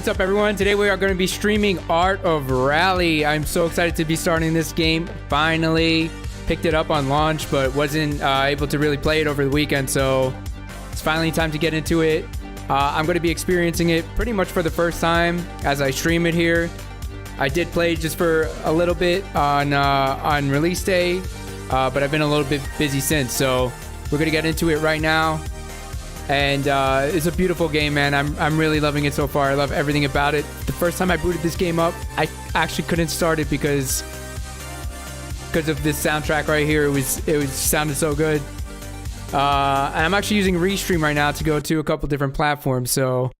What's up, everyone? Today we are going to be streaming Art of Rally. I'm so excited to be starting this game. Finally picked it up on launch, but wasn't able to really play it over the weekend, so it's finally time to get into it. I'm going to be experiencing it pretty much for the first time as I stream it here. I did play just for a little bit on release day, but I've been a little bit busy since, so we're going to get into it right now. And it's a beautiful game, man. I'm really loving it so far. I love everything about it. The first time I booted this game up, I actually couldn't start it because of this soundtrack right here. It sounded so good. And I'm actually using Restream right now to go to a couple different platforms. So,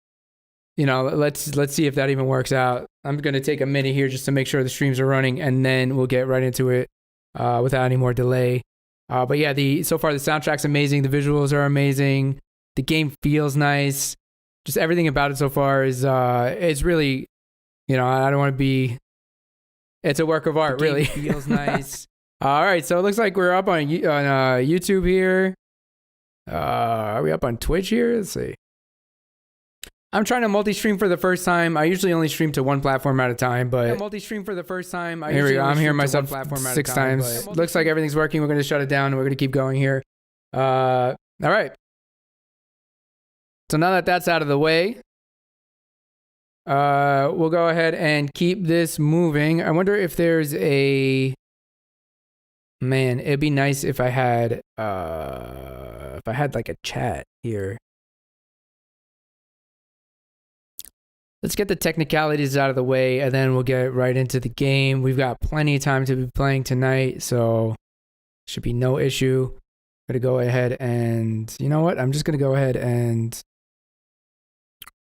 you know, let's see if that even works out. I'm gonna take a minute here just to make sure the streams are running, and then we'll get right into it without any more delay. But yeah, so far the soundtrack's amazing. The visuals are amazing. The game feels nice. Just everything about it so far is it's really, you know, I don't want to be. It's a work of art, really. Feels nice. All right, so it looks like we're up on YouTube here. Are we up on Twitch here? Let's see. I'm trying to multi-stream for the first time. I usually only stream to one platform at a time, but multi-stream for the first time. Here we go. I'm hearing myself 6 times. Looks like everything's working. We're going to shut it down, and we're going to keep going here. All right. So now that that's out of the way, we'll go ahead and keep this moving. I wonder if there's a... Man, it'd be nice if I had like a chat here. Let's get the technicalities out of the way, and then we'll get right into the game. We've got plenty of time to be playing tonight, so should be no issue. I'm going to go ahead and... You know what? I'm just going to go ahead and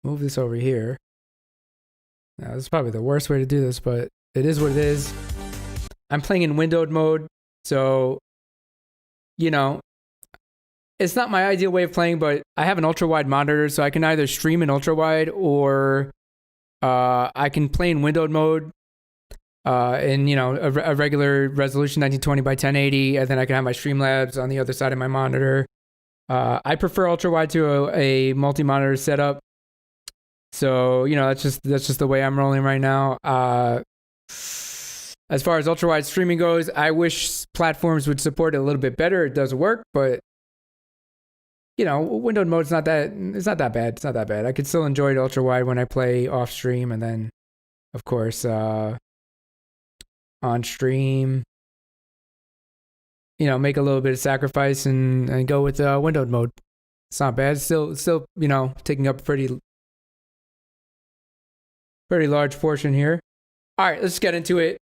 move this over here. Now, this is probably the worst way to do this, but it is what it is. I'm playing in windowed mode, so, you know, it's not my ideal way of playing, but I have an ultra-wide monitor, so I can either stream in ultra-wide or I can play in windowed mode in, you know, a regular resolution 1920 by 1080, and then I can have my Streamlabs on the other side of my monitor. I prefer ultra-wide to a multi-monitor setup. So, you know, that's just the way I'm rolling right now. As far as ultra-wide streaming goes, I wish platforms would support it a little bit better. It does work, but, you know, windowed mode's not that bad. It's not that bad. I could still enjoy it ultra-wide when I play off-stream, and then, of course, on stream, you know, make a little bit of sacrifice and go with windowed mode. It's not bad. It's still, you know, taking up a pretty large portion here. All right, let's get into it.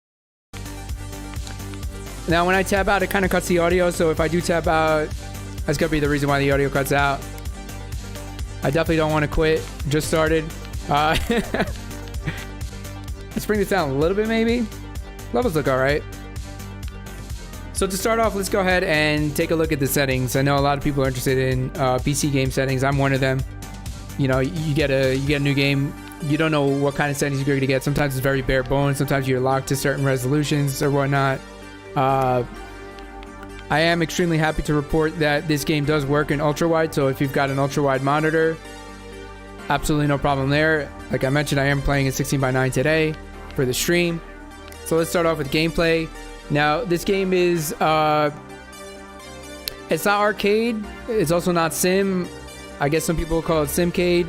Now, when I tab out, it kind of cuts the audio. So if I do tab out, that's going to be the reason why the audio cuts out. I definitely don't want to quit. Just started. Let's bring this down a little bit, maybe. Levels look all right. So to start off, let's go ahead and take a look at the settings. I know a lot of people are interested in PC game settings. I'm one of them. You know, you get a new game. You don't know what kind of settings you're going to get. Sometimes it's very bare bones. Sometimes you're locked to certain resolutions or whatnot. I am extremely happy to report that this game does work in ultra-wide. So if you've got an ultra-wide monitor, absolutely no problem there. Like I mentioned, I am playing in 16 by 9 today for the stream. So let's start off with gameplay. Now, this game is... it's not arcade. It's also not sim. I guess some people call it simcade.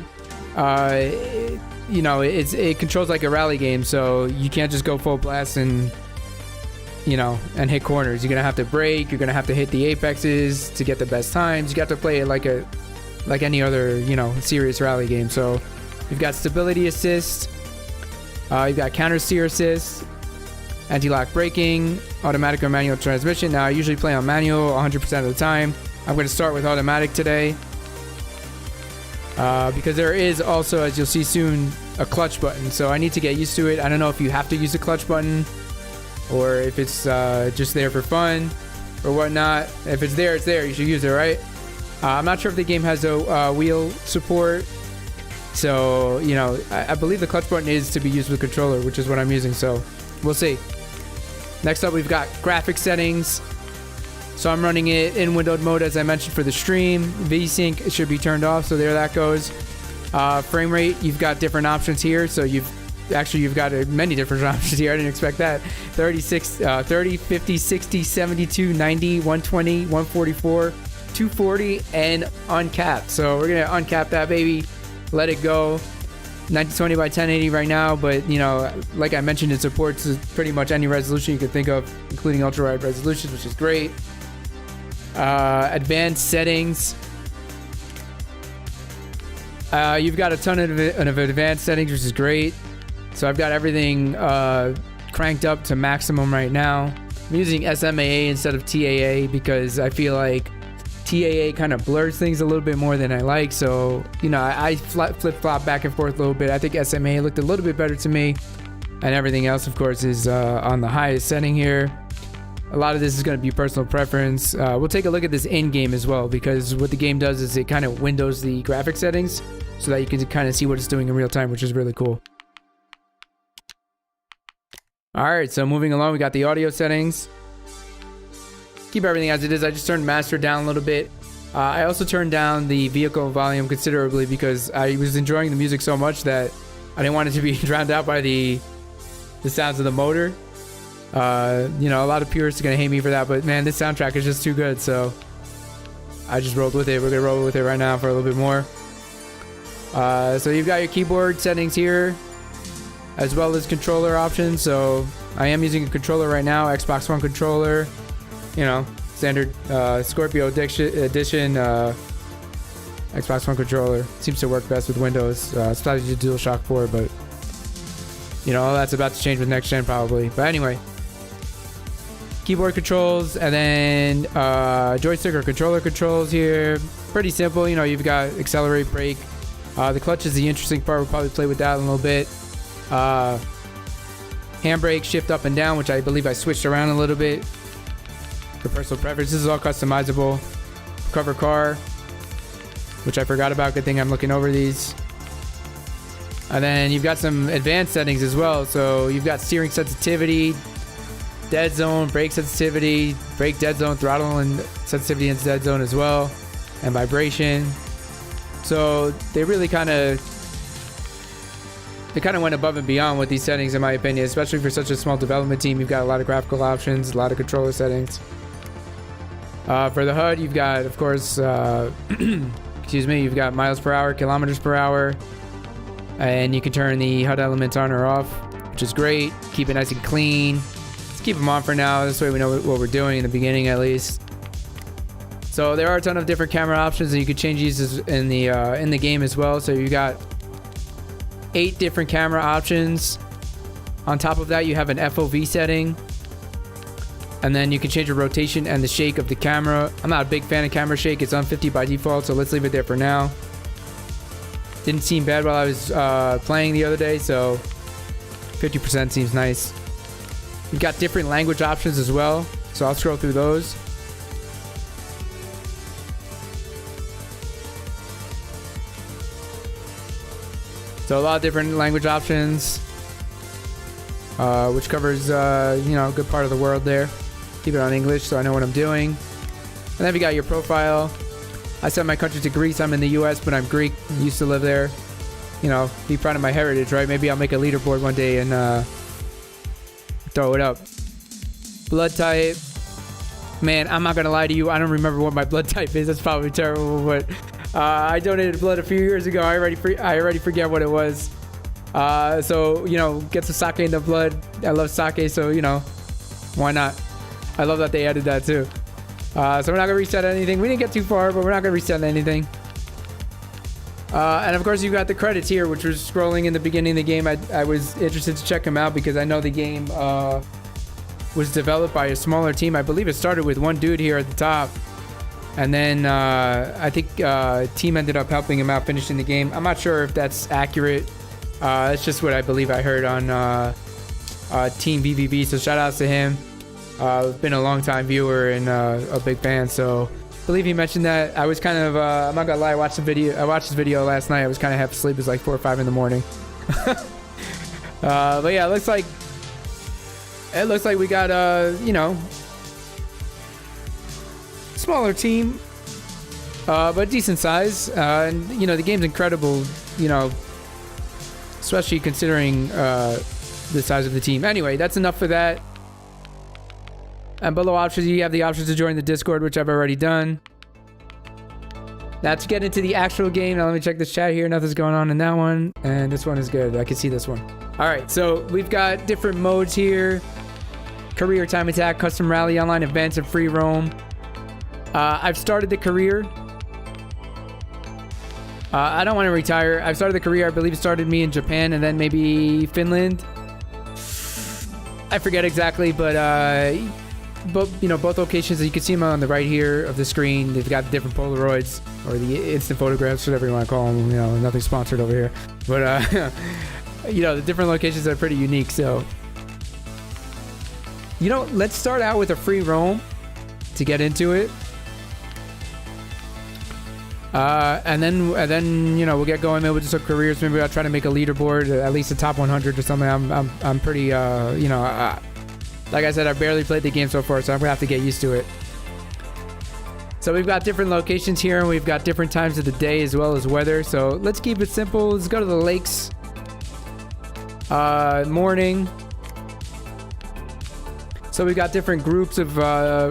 You know, it controls like a rally game, so you can't just go full blast and, you know, and hit corners. You're gonna have to brake. You're gonna have to hit the apexes to get the best times. You got to play it like any other, you know, serious rally game. So you've got stability assist. You've got counter steer assist, anti-lock braking, automatic or manual transmission. Now I usually play on manual 100% of the time. I'm gonna start with automatic today. Because there is also, as you'll see soon, a clutch button. So I need to get used to it. I don't know if you have to use a clutch button or if it's just there for fun or whatnot. If it's there, it's there. You should use it, right? I'm not sure if the game has a wheel support. So, you know, I believe the clutch button is to be used with controller, which is what I'm using. So we'll see. Next up, we've got graphics settings. So I'm running it in windowed mode, as I mentioned, for the stream. VSync should be turned off, so there that goes. Frame rate, you've got different options here. So you've got many different options here. I didn't expect that. 30, 50, 60, 72, 90, 120, 144, 240, and uncapped. So we're gonna uncap that baby, let it go. 1920 by 1080 right now, but you know, like I mentioned, it supports pretty much any resolution you could think of, including ultra wide resolutions, which is great. Advanced settings. You've got a ton of advanced settings, which is great. So I've got everything cranked up to maximum right now. I'm using SMAA instead of TAA because I feel like TAA kind of blurs things a little bit more than I like. So, you know, I flip-flop back and forth a little bit. I think SMAA looked a little bit better to me. And everything else, of course, is on the highest setting here. A lot of this is going to be personal preference. We'll take a look at this in-game as well, because what the game does is it kind of windows the graphic settings so that you can kind of see what it's doing in real time, which is really cool. All right, so moving along, we got the audio settings. Keep everything as it is. I just turned master down a little bit. I also turned down the vehicle volume considerably because I was enjoying the music so much that I didn't want it to be drowned out by the sounds of the motor. You know, a lot of purists are gonna hate me for that, but man, this soundtrack is just too good, so I just rolled with it. We're gonna roll with it right now for a little bit more. So you've got your keyboard settings here, as well as controller options. So I am using a controller right now, Xbox One controller. You know, standard Scorpio edition Xbox One controller. Seems to work best with Windows. It's probably just DualShock 4, but you know, that's about to change with next gen probably. But anyway, keyboard controls, and then joystick or controller controls here. Pretty simple. You know, you've got accelerate, brake. The clutch is the interesting part. We'll probably play with that in a little bit. Handbrake, shift up and down, which I believe I switched around a little bit for personal preference. This is all customizable. Cover car, which I forgot about. Good thing I'm looking over these. And then you've got some advanced settings as well. So you've got steering sensitivity, dead zone, brake sensitivity, brake dead zone, throttle and sensitivity into dead zone as well, and vibration. So they really kind of went above and beyond with these settings, in my opinion, especially for such a small development team. You've got a lot of graphical options, a lot of controller settings. For the HUD, you've got, of course, excuse me, you've got miles per hour, kilometers per hour, and you can turn the HUD elements on or off, which is great. Keep it nice and clean. Let's keep them on for now. This way we know what we're doing in the beginning, at least. So there are a ton of different camera options, and you can change these in the game as well. So you got 8 different camera options. On top of that, you have an FOV setting, and then you can change the rotation and the shake of the camera. I'm not a big fan of camera shake. It's on 50 by default, so let's leave it there for now. Didn't seem bad while I was playing the other day, so 50% seems nice. You've got different language options as well, so I'll scroll through those. So a lot of different language options, which covers, you know, a good part of the world there. Keep it on English so I know what I'm doing. And then we got your profile. I set my country to Greece. I'm in the US, but I'm Greek. I used to live there. You know, be proud of my heritage, right? Maybe I'll make a leaderboard one day and throw it up. Blood type. Man, I'm not going to lie to you. I don't remember what my blood type is. That's probably terrible, but I donated blood a few years ago. I already forget what it was. So, you know, get some sake in the blood. I love sake, so, you know, why not? I love that they added that too. So we're not going to reset anything. We didn't get too far, but we're not going to reset anything. And of course, you've got the credits here, which was scrolling in the beginning of the game. I was interested to check them out because I know the game was developed by a smaller team. I believe it started with one dude here at the top. And then I think team ended up helping him out finishing the game. I'm not sure if that's accurate. It's just what I believe I heard on Team BBB. So shout outs to him. Been a long time viewer and a big fan. So I believe he mentioned that. I was kind of, I'm not gonna lie, I watched this video last night. I was kind of half asleep. It was like 4 or 5 in the morning. But yeah, it looks like we got, you know, smaller team, but decent size. And you know, the game's incredible. you know, especially considering the size of the team. Anyway, that's enough for that. And below options, you have the options to join the Discord, which I've already done. Now to get into the actual game, now let me check this chat here. Nothing's going on in that one. And this one is good. I can see this one. All right, so we've got different modes here. Career, time attack, custom rally, online events, and free roam. I've started the career. I don't want to retire. I've started the career. I believe it started me in Japan and then maybe Finland. I forget exactly, but you know, both locations, you can see them on the right here of the screen. They've got different Polaroids or the instant photographs, whatever you want to call them. You know, nothing sponsored over here, but you know, the different locations are pretty unique. So, you know, let's start out with a free roam to get into it. And then you know, we'll get going. Maybe we'll just have careers. Maybe I'll try to make a leaderboard, at least a top 100 or something. I'm pretty you know, like I said, I barely played the game so far, so I'm gonna have to get used to it. So we've got different locations here, and we've got different times of the day as well as weather. So let's keep it simple. Let's go to the lakes. Morning. So we've got different groups of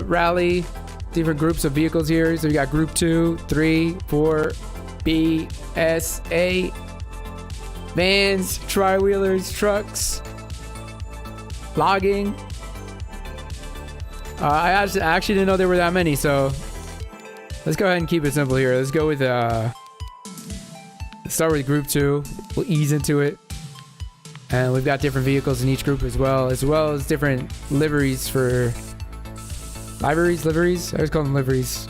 rally. Different groups of vehicles here. So we got group 2, 3, 4, B, S, A, vans, tri-wheelers, trucks, logging. I actually didn't know there were that many, so let's go ahead and keep it simple here. Let's go with let's start with group 2. We'll ease into it. And we've got different vehicles in each group as well as different liveries for liveries? I always call them liveries.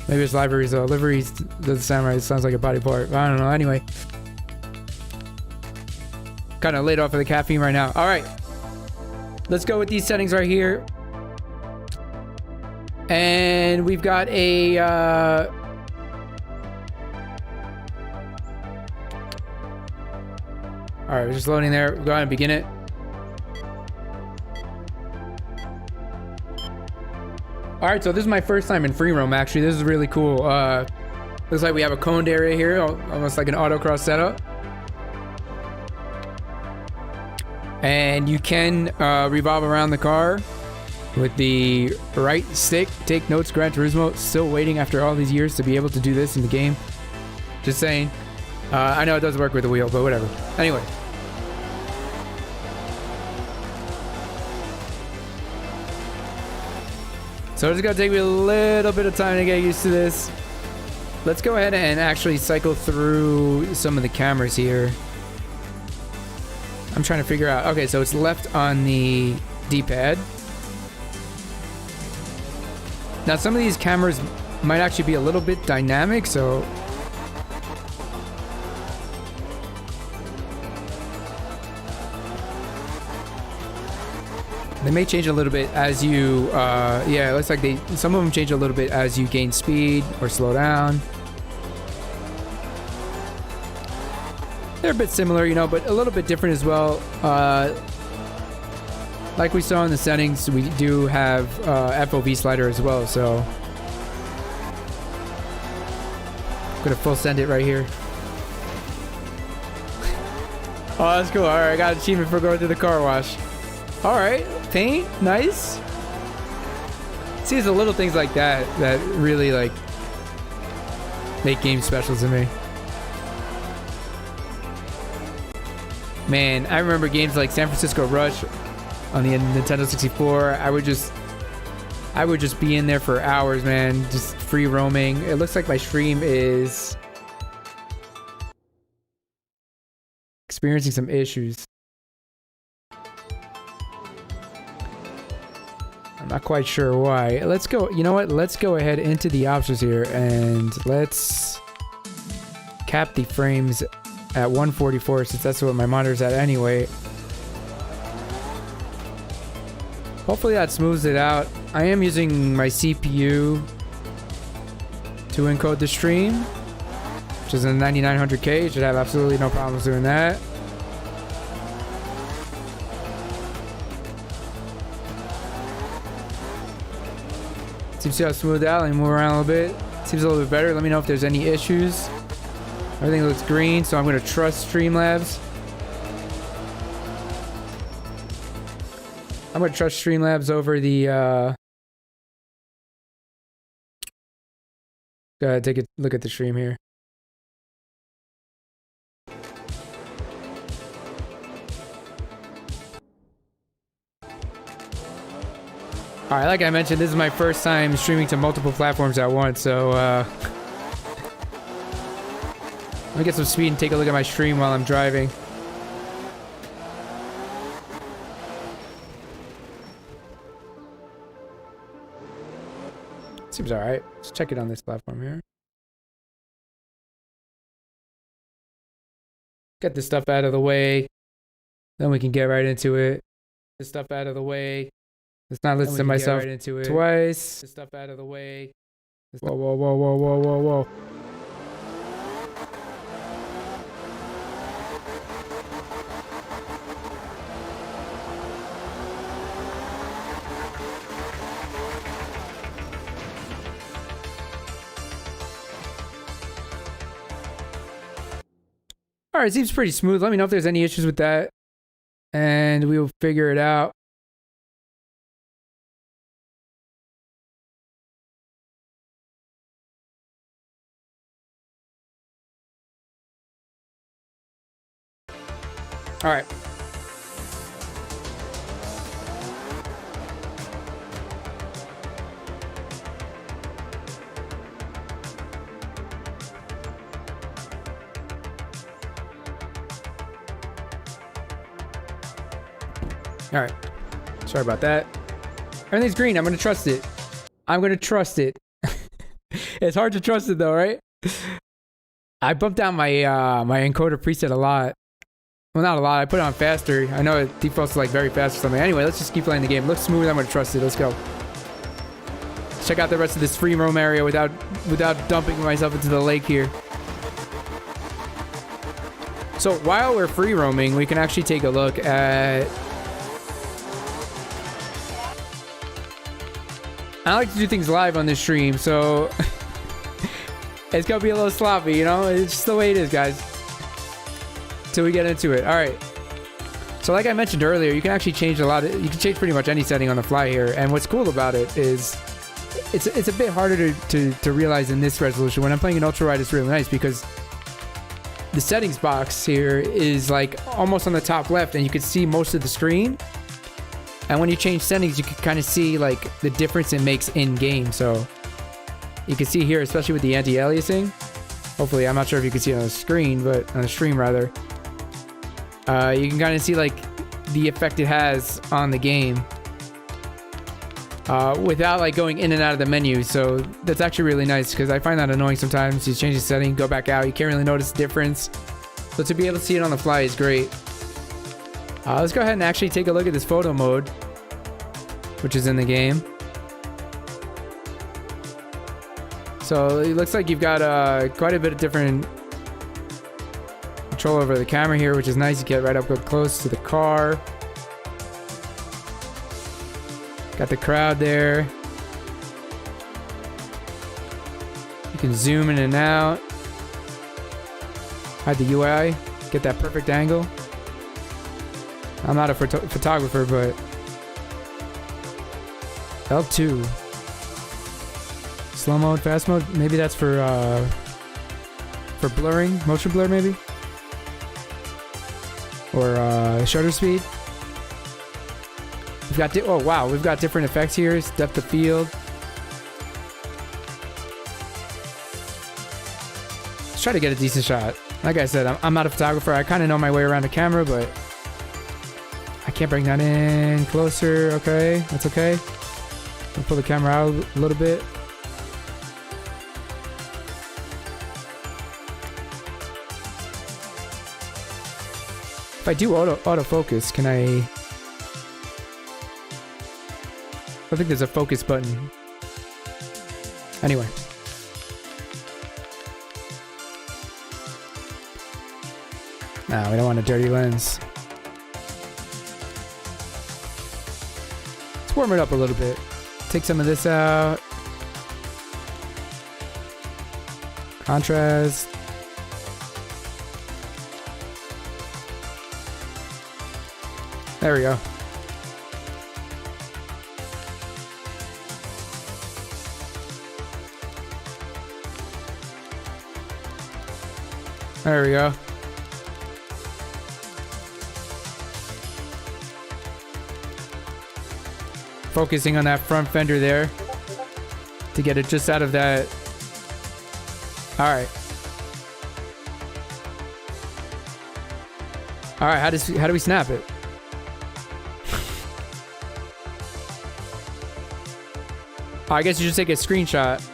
Maybe it's liveries though. Liveries doesn't sound right. It sounds like a body part. But I don't know. Anyway. Kind of laid off of the caffeine right now. Alright. Let's go with these settings right here. And we've got a... Alright, we're just loading there. We'll go ahead and begin it. Alright, so this is my first time in free roam, actually. This is really cool. Looks like we have a coned area here, almost like an autocross setup. And you can revolve around the car with the right stick. Take notes, Gran Turismo. Still waiting after all these years to be able to do this in the game. Just saying. I know it does work with the wheel, but whatever. Anyway. So it's gonna take me a little bit of time to get used to this. Let's go ahead and actually cycle through some of the cameras here. I'm trying to figure out. Okay, so it's left on the D-pad. Now some of these cameras might actually be a little bit dynamic, so they may change a little bit as you, yeah, it looks like some of them change a little bit as you gain speed or slow down. They're a bit similar, you know, but a little bit different as well. Like we saw in the settings, we do have Fov Slider as well, so I'm gonna full send it right here. Oh, that's cool. All right, I got an achievement for going through the car wash. All right, paint, nice. See, it's the little things like that that really like make games special to me. Man, I remember games like San Francisco Rush on the Nintendo 64. I would just be in there for hours, man, just free roaming. It looks like my stream is experiencing some issues. I'm not quite sure why. Let's go. You know what? Let's go ahead into the options here and let's cap the frames at 144 since that's what my monitor's at anyway. Hopefully that smooths it out. I am using my CPU to encode the stream, which is a 9900K. Should have absolutely no problems doing that. Seems to have smoothed out. Let me move around a little bit. Seems a little bit better. Let me know if there's any issues. Everything looks green, so I'm going to trust Streamlabs. I'm going to trust Streamlabs over the... Go ahead, take a look at the stream here. All right, like I mentioned, this is my first time streaming to multiple platforms at once, so let me get some speed and take a look at my stream while I'm driving. Seems all right. Let's check it on this platform here. Get this stuff out of the way, then we can get right into it. This stuff out of the way. Let's not listen to myself right into it twice. This stuff out of the way. Whoa, whoa, whoa, whoa, whoa, whoa, whoa. All right, seems pretty smooth. Let me know if there's any issues with that, and we will figure it out. All right. All right. Sorry about that. Everything's green. I'm going to trust it. I'm going to trust it. It's hard to trust it though, right? I bumped down my my encoder preset a lot. Well, not a lot. I put it on faster. I know it defaults to like very fast or something. Anyway, let's just keep playing the game. It looks smooth. I'm going to trust it. Let's go. Check out the rest of this free roam area without dumping myself into the lake here. So while we're free roaming, we can actually take a look at... I like to do things live on this stream, so it's gonna be a little sloppy, you know? It's just the way it is, guys. Till we get into it. All right. So like I mentioned earlier, you can actually change you can change pretty much any setting on the fly here. And what's cool about it is it's a bit harder to realize in this resolution. When I'm playing in ultra wide, it's really nice because the settings box here is like almost on the top left and you can see most of the screen. And when you change settings, you can kind of see like the difference it makes in game. So you can see here, especially with the anti-aliasing. Hopefully, I'm not sure if you can see it on the screen, but on the stream rather. You can kind of see like the effect it has on the game without like going in and out of the menu. So that's actually really nice because I find that annoying sometimes. You change the setting, go back out, you can't really notice the difference. So to be able to see it on the fly is great. Let's go ahead and actually take a look at this photo mode, which is in the game. So it looks like you've got quite a bit of different control over the camera here, which is nice. You get right up close to the car. Got the crowd there. You can zoom in and out. Hide the UI. Get that perfect angle. I'm not a photographer, but L2. Slow mode, fast mode. Maybe that's for blurring, motion blur maybe, or shutter speed. We've got oh wow, we've got different effects here. It's depth of field. Let's try to get a decent shot. Like I said, I'm not a photographer. I kind of know my way around the camera, but I can't bring that in closer. Okay, that's okay. I'll pull the camera out a little bit. If I do autofocus, can I think there's a focus button. Anyway. Nah, we don't want a dirty lens. Let's warm it up a little bit. Take some of this out. Contrast. There we go. There we go. Focusing on that front fender there to get it just out of that. All right. All right, how do we snap it? Oh, I guess you just take a screenshot.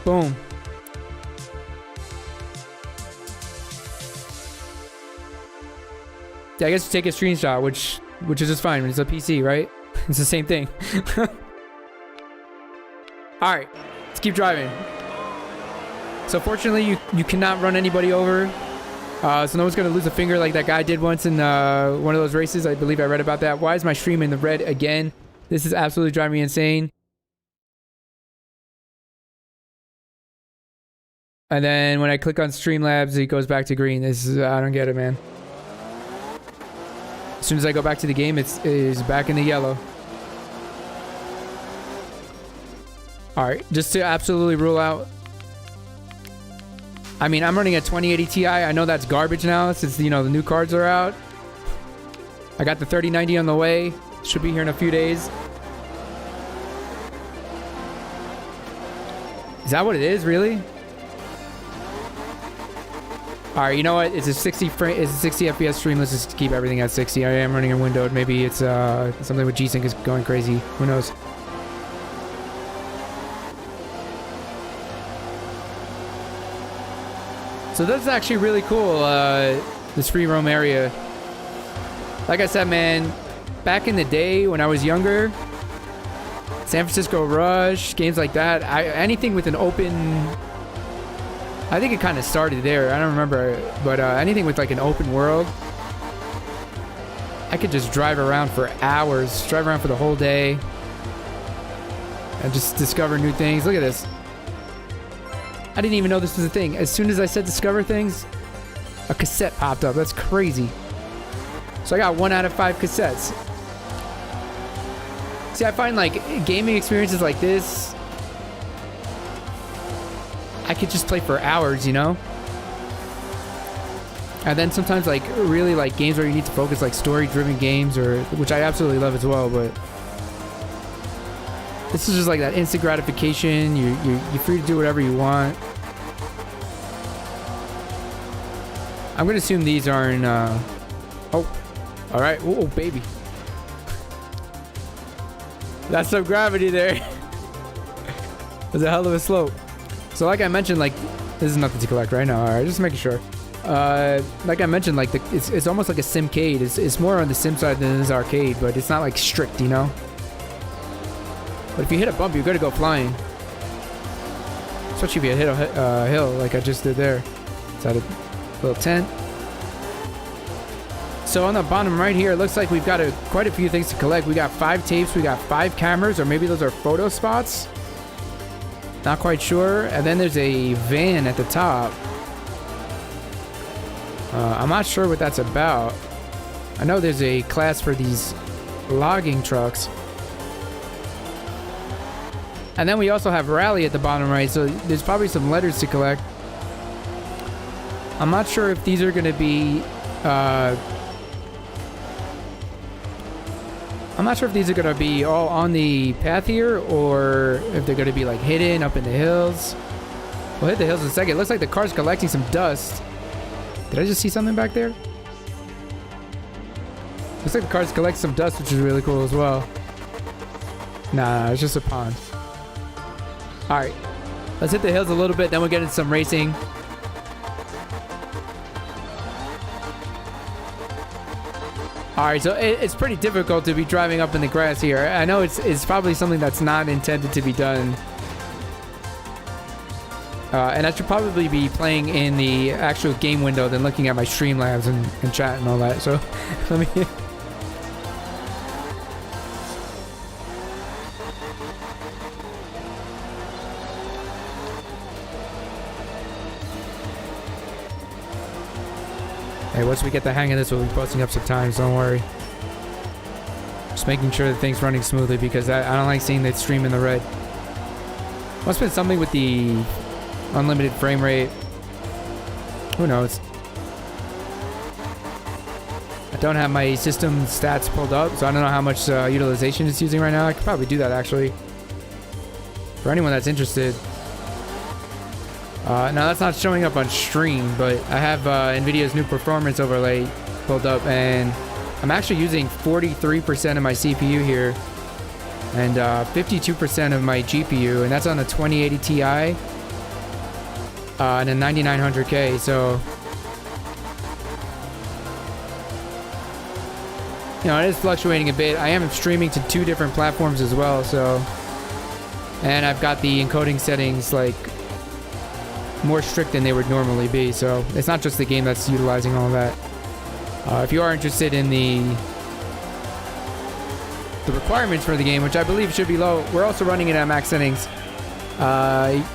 Boom. Yeah, I guess you take a screenshot, which is just fine when it's a PC, right? It's the same thing. All right, let's keep driving. So fortunately, you cannot run anybody over. So no one's gonna lose a finger like that guy did once in one of those races. I believe I read about that. Why is my stream in the red again? This is absolutely driving me insane. And then when I click on Streamlabs, it goes back to green. I don't get it, man. As soon as I go back to the game, it is back in the yellow. All right, just to absolutely rule out. I mean, I'm running a 2080 Ti. I know that's garbage now since, you know, the new cards are out. I got the 3090 on the way. Should be here in a few days. Is that what it is, really? All right, you know what? It's a 60 FPS stream. Let's just keep everything at 60. I am running a windowed. Maybe it's something with G-Sync is going crazy. Who knows? So that's actually really cool, this free roam area. Like I said, man, back in the day when I was younger, San Francisco Rush, games like that, anything with an open... I think it kind of started there. I don't remember, but anything with like an open world, I could just drive around for hours, drive around for the whole day, and just discover new things. Look at this. I didn't even know this was a thing. As soon as I said discover things, a cassette popped up. That's crazy. So I got 1 out of 5 cassettes. See, I find like gaming experiences like this, I could just play for hours, you know? And then sometimes like really like games where you need to focus, like story-driven games, or which I absolutely love as well, but this is just like that instant gratification. You're free to do whatever you want. I'm gonna assume these aren't oh, all right. Oh, baby. That's some gravity there. There's a hell of a slope. So like I mentioned, like, this is nothing to collect right now. All right, just making sure. Like I mentioned, like it's almost like a simcade. It's more on the sim side than it is arcade, but it's not like strict, you know. But if you hit a bump, you're gonna go flying. Especially if you hit a hill, like I just did there. It's at a little tent. So on the bottom right here, it looks like we've got quite a few things to collect. We got 5 tapes, we got 5 cameras, or maybe those are photo spots. Not quite sure. And then there's a van at the top. I'm not sure what that's about. I know there's a class for these logging trucks. And then we also have rally at the bottom right, so there's probably some letters to collect. I'm not sure if these are going to be... I'm not sure if these are going to be all on the path here, or if they're going to be like hidden up in the hills. We'll hit the hills in a second. It looks like the car's collecting some dust. Did I just see something back there? Looks like the car's collecting some dust, which is really cool as well. Nah, it's just a pond. All right, let's hit the hills a little bit, then we'll get into some racing. All right, so it's pretty difficult to be driving up in the grass here. I know it's probably something that's not intended to be done. And I should probably be playing in the actual game window than looking at my Streamlabs and chat and all that. So let me... Hey, once we get the hang of this, we'll be posting up sometimes. Don't worry. Just making sure that things running smoothly because I don't like seeing the stream in the red. Must have been something with the unlimited frame rate. Who knows? I don't have my system stats pulled up, so I don't know how much utilization it's using right now. I could probably do that actually. For anyone that's interested. Now that's not showing up on stream, but I have NVIDIA's new performance overlay pulled up, and I'm actually using 43% of my CPU here and 52% of my GPU, and that's on a 2080 Ti and a 9900K. So, you know, it is fluctuating a bit. I am streaming to 2 different platforms as well, so, and I've got the encoding settings like more strict than they would normally be, so it's not just the game that's utilizing all of that. If you are interested in the requirements for the game, which I believe should be low, we're also running it at max settings.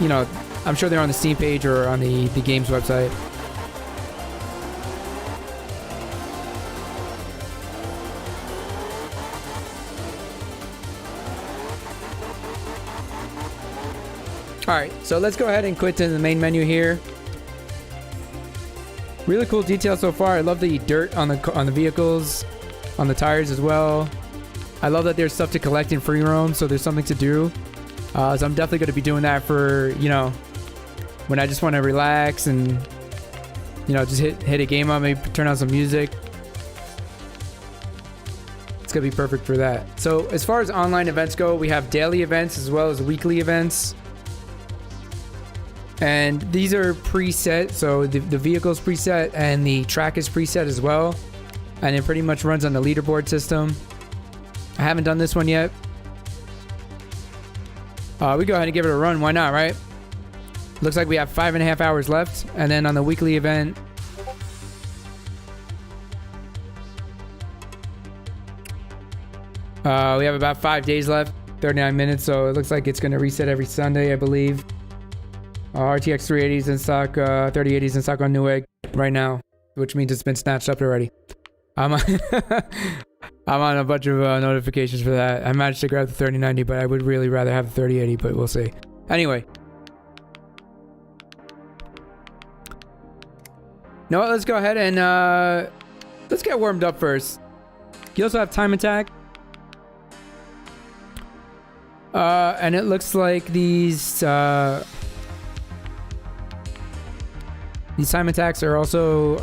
You know, I'm sure they're on the Steam page or on the game's website. Alright, so let's go ahead and quit to the main menu here. Really cool detail so far. I love the dirt on the vehicles, on the tires as well. I love that there's stuff to collect in free roam, so there's something to do. So I'm definitely going to be doing that for, you know, when I just want to relax and, you know, just hit a game on, maybe turn on some music. It's going to be perfect for that. So as far as online events go, we have daily events as well as weekly events. And these are preset, so the vehicle's preset and the track is preset as well. And it pretty much runs on the leaderboard system. I haven't done this one yet. We go ahead and give it a run, why not, right? Looks like we have 5.5 hours left. And then on the weekly event, we have about 5 days left, 39 minutes, so it looks like it's going to reset every Sunday, I believe. RTX 380s in stock, 3080s in stock on Newegg right now, which means it's been snatched up already. I'm on a bunch of notifications for that. I managed to grab the 3090, but I would really rather have the 3080, but we'll see. Anyway. No, let's go ahead and let's get warmed up first. You also have time attack. And it looks like these time attacks are also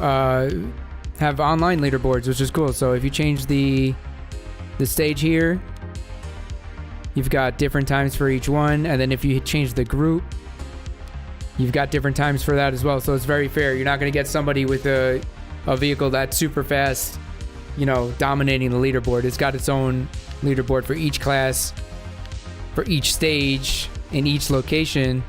have online leaderboards, which is cool. So if you change the stage here, you've got different times for each one, and then if you change the group, you've got different times for that as well. So it's very fair. You're not going to get somebody with a vehicle that's super fast, you know, dominating the leaderboard. It's got its own leaderboard for each class, for each stage, in each location,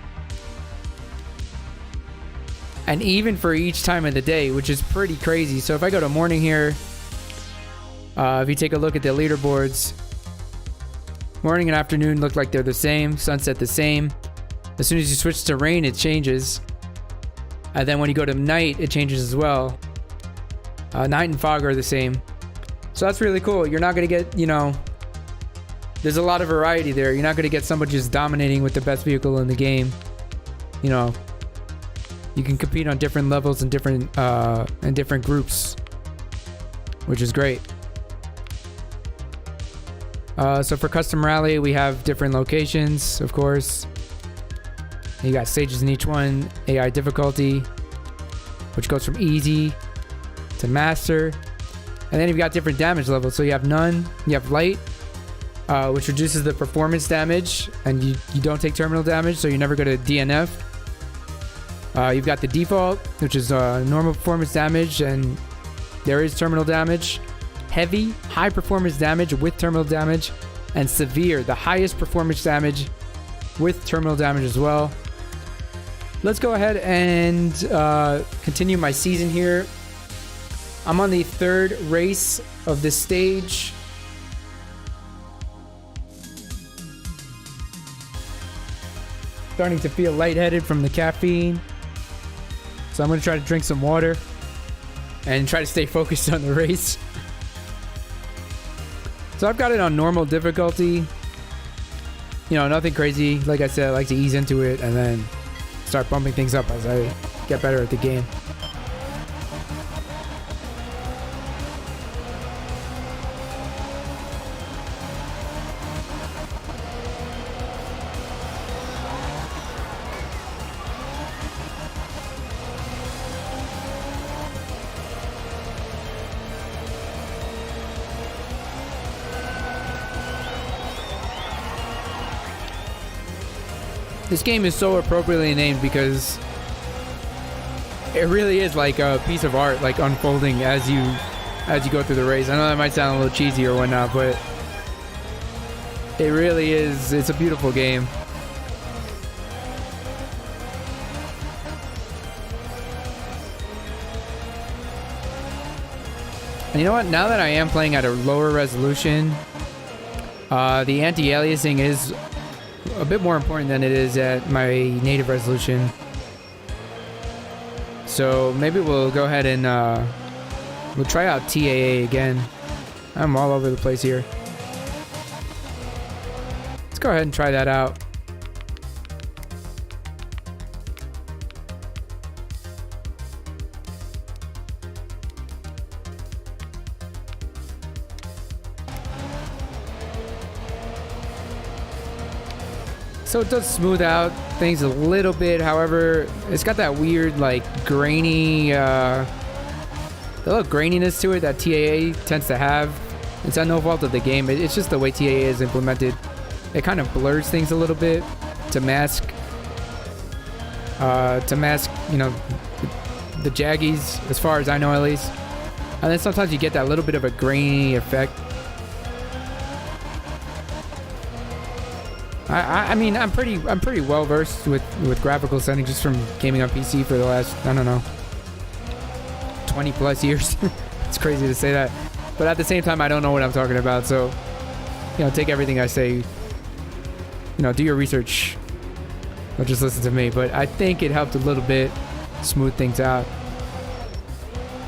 and even for each time of the day, which is pretty crazy. So if I go to morning here, if you take a look at the leaderboards, morning and afternoon look like they're the same, sunset the same. As soon as you switch to rain, it changes. And then when you go to night, it changes as well. Night and fog are the same. So that's really cool. You're not going to get, you know, there's a lot of variety there. You're not going to get somebody just dominating with the best vehicle in the game. You know, you can compete on different levels and different groups, which is great. So for custom rally, we have different locations, of course. You got stages in each one, AI difficulty, which goes from easy to master. And then you've got different damage levels. So you have none, you have light, which reduces the performance damage, and you don't take terminal damage, so you never go to DNF. You've got the default, which is normal performance damage, and there is terminal damage. Heavy, high performance damage with terminal damage, and severe, the highest performance damage with terminal damage as well. Let's go ahead and continue my season here. I'm on the third race of this stage. Starting to feel lightheaded from the caffeine, so I'm going to try to drink some water. and try to stay focused on the race. So I've got it on normal difficulty. You know, nothing crazy. Like I said, I like to ease into it and then start bumping things up as I get better at the game. This game is so appropriately named because it really is like a piece of art, like unfolding as you go through the race. I know that might sound a little cheesy or whatnot, but it really is. It's a beautiful game. And you know what? Now that I am playing at a lower resolution, the anti-aliasing is a bit more important than it is at my native resolution. So maybe we'll go ahead and we'll try out TAA again. I'm all over the place here. Let's go ahead and try that out. So it does smooth out things a little bit. However, it's got that weird, like, grainy, a little graininess to it that TAA tends to have. It's on no fault of the game. It's just the way TAA is implemented. It kind of blurs things a little bit to mask, you know, the jaggies, as far as I know at least. And then sometimes you get that little bit of a grainy effect. I mean, I'm pretty well versed with graphical settings just from gaming on PC for the last, I don't know, 20 plus years. It's crazy to say that, but at the same time, I don't know what I'm talking about. So, you know, take everything I say, you know, do your research, or just listen to me. But I think it helped a little bit smooth things out.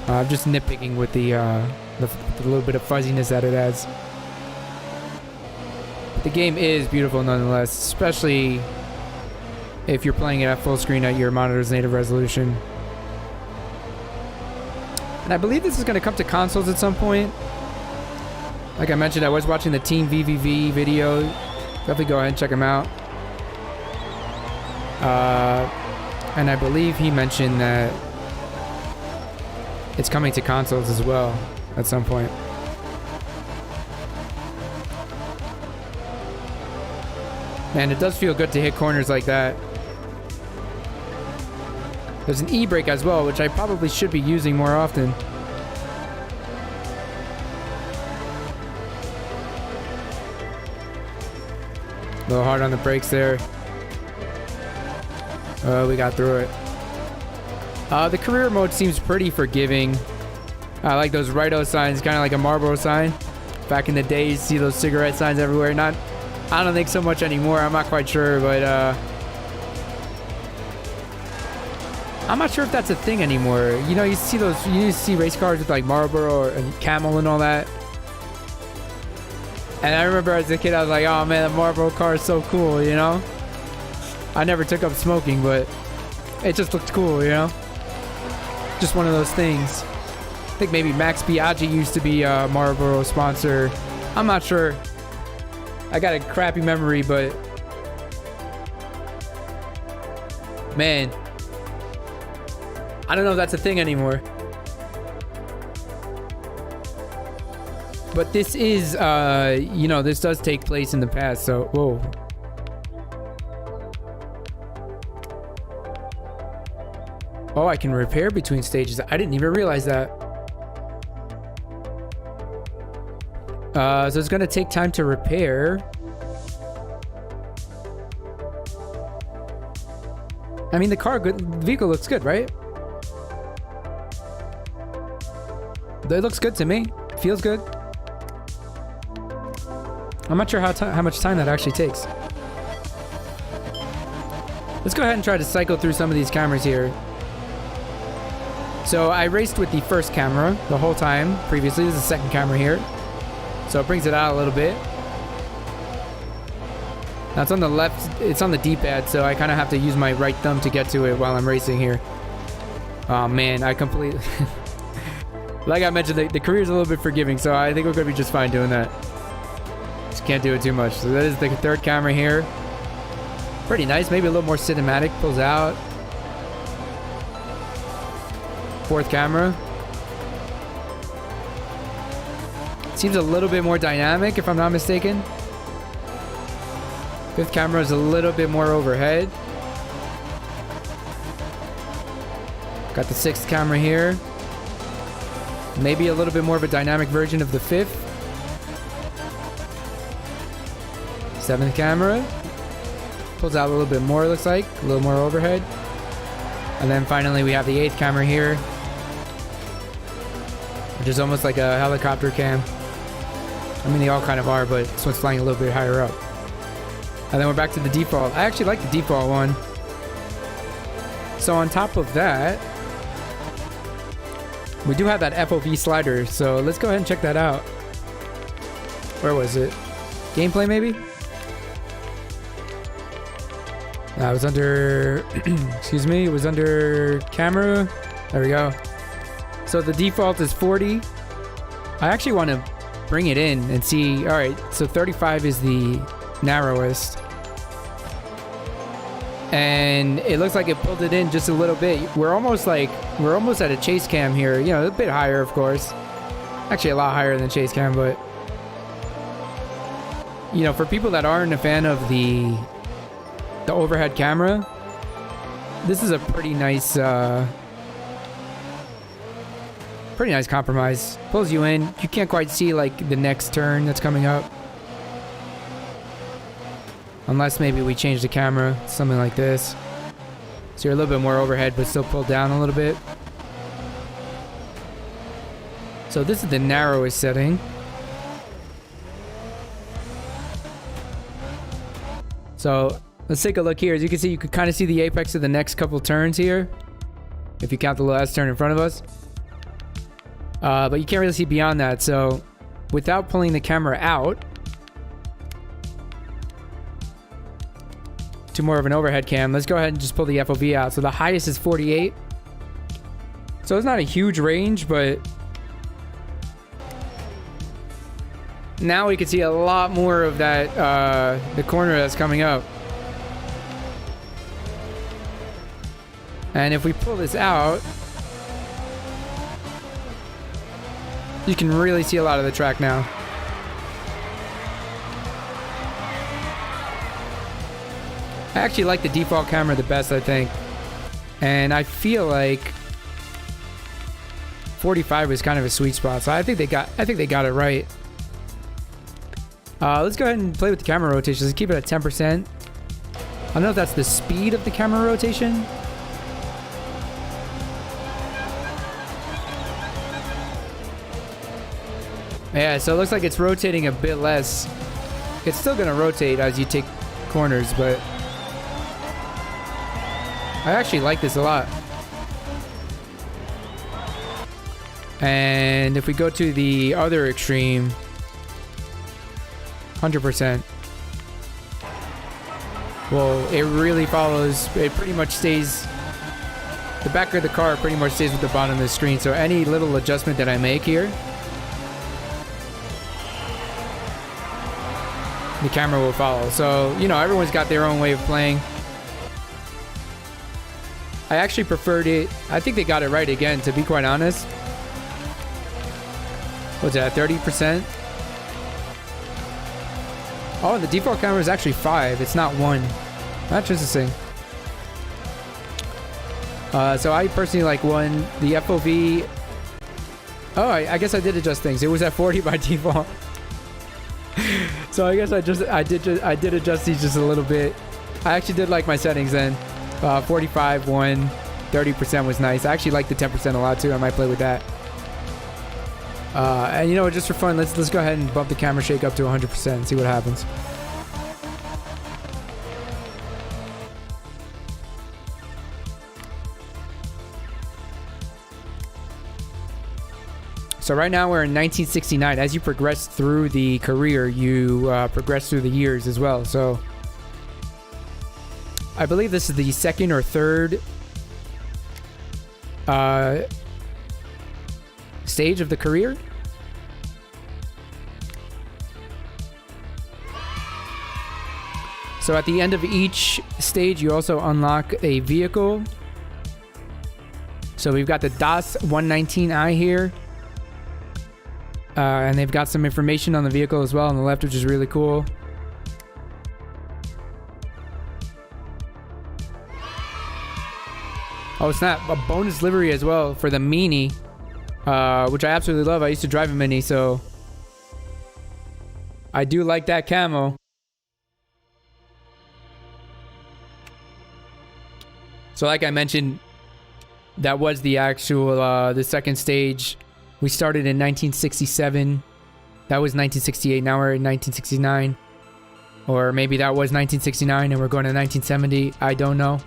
I'm just nitpicking with the little bit of fuzziness that it adds. The game is beautiful nonetheless, especially if you're playing it at full screen at your monitor's native resolution. And I believe this is going to come to consoles at some point. Like I mentioned, I was watching the Team VVV video. Definitely go ahead and check him out. And I believe he mentioned that it's coming to consoles as well at some point. Man, it does feel good to hit corners like that. There's an E-brake as well, which I probably should be using more often. A little hard on the brakes there. We got through it. The career mode seems pretty forgiving. I like those Rito signs, kind of like a Marlboro sign. Back in the day, you see those cigarette signs everywhere. I don't think so much anymore. I'm not quite sure, but I'm not sure if that's a thing anymore. You know, you see race cars with like Marlboro and Camel and all that. And I remember as a kid, I was like, oh man, the Marlboro car is so cool, you know? I never took up smoking, but it just looked cool, you know? Just one of those things. I think maybe Max Biaggi used to be a Marlboro sponsor. I'm not sure. I got a crappy memory, but man, I don't know if that's a thing anymore. But this is, you know, this does take place in the past, so, whoa. Oh, I can repair between stages. I didn't even realize that. So it's gonna take time to repair. I mean, the vehicle looks good, right? It looks good to me. Feels good. I'm not sure how much time that actually takes. Let's go ahead and try to cycle through some of these cameras here. So I raced with the first camera the whole time previously. This is the second camera here. So it brings it out a little bit. Now it's on the left, it's on the D-pad, so I kind of have to use my right thumb to get to it while I'm racing here. Oh man, I completely... Like I mentioned, the career's a little bit forgiving, so I think we're going to be just fine doing that. Just can't do it too much. So that is the third camera here. Pretty nice, maybe a little more cinematic, pulls out. Fourth camera. Seems a little bit more dynamic, if I'm not mistaken. Fifth camera is a little bit more overhead. Got the sixth camera here. Maybe a little bit more of a dynamic version of the fifth. Seventh camera. Pulls out a little bit more, looks like. A little more overhead. And then finally we have the eighth camera here, which is almost like a helicopter cam. I mean, they all kind of are, but this one's flying a little bit higher up. And then we're back to the default. I actually like the default one. So on top of that, we do have that Fov slider. So let's go ahead and check that out. Where was it? Gameplay maybe? It was under, excuse me, it was under camera. There we go. So the default is 40. I actually want to bring it in and see. All right, so 35 is the narrowest. And it looks like it pulled it in just a little bit. We're almost at a chase cam here. You know, a bit higher, of course. Actually, a lot higher than chase cam, but you know, for people that aren't a fan of the overhead camera, this is a pretty nice compromise. Pulls you in. You can't quite see like the next turn that's coming up. Unless maybe we change the camera, something like this. So you're a little bit more overhead, but still pulled down a little bit. So this is the narrowest setting. So let's take a look here. As you can see, you can kind of see the apex of the next couple turns here, if you count the last turn in front of us. But you can't really see beyond that. So without pulling the camera out to more of an overhead cam, let's go ahead and just pull the FOV out. So the highest is 48. So it's not a huge range, but now we can see a lot more of that, the corner that's coming up. And if we pull this out, you can really see a lot of the track now. I actually like the default camera the best, I think. And I feel like 45 is kind of a sweet spot. So I think they got it right. Let's go ahead and play with the camera rotation. Let's keep it at 10%. I don't know if that's the speed of the camera rotation. Yeah, so it looks like it's rotating a bit less. It's still going to rotate as you take corners, but I actually like this a lot. And if we go to the other extreme, 100%. Well, it really follows. It pretty much stays. The back of the car pretty much stays with the bottom of the screen. So any little adjustment that I make here, the camera will follow. So, you know, everyone's got their own way of playing. I actually preferred it. I think they got it right again, to be quite honest. What's that, 30%? Oh, the default camera is actually 5. It's not 1. That's interesting. So I personally like 1. The FOV. Oh, I guess I did adjust things. It was at 40 by default. So I guess I did adjust these just a little bit. I actually did like my settings then. 45, 1, 30% was nice. I actually like the 10% a lot too. I might play with that. And you know what, just for fun, let's go ahead and bump the camera shake up to 100% and see what happens. So right now we're in 1969. As you progress through the career, you progress through the years as well. So I believe this is the second or third stage of the career. So at the end of each stage, you also unlock a vehicle. So we've got the DAS 119i here. And they've got some information on the vehicle as well on the left, which is really cool. Oh snap, a bonus livery as well for the Mini, which I absolutely love. I used to drive a Mini, so I do like that camo. So like I mentioned, that was the actual, the second stage. We started in 1967. That was 1968. Now we're in 1969. Or maybe that was 1969 and we're going to 1970. I don't know.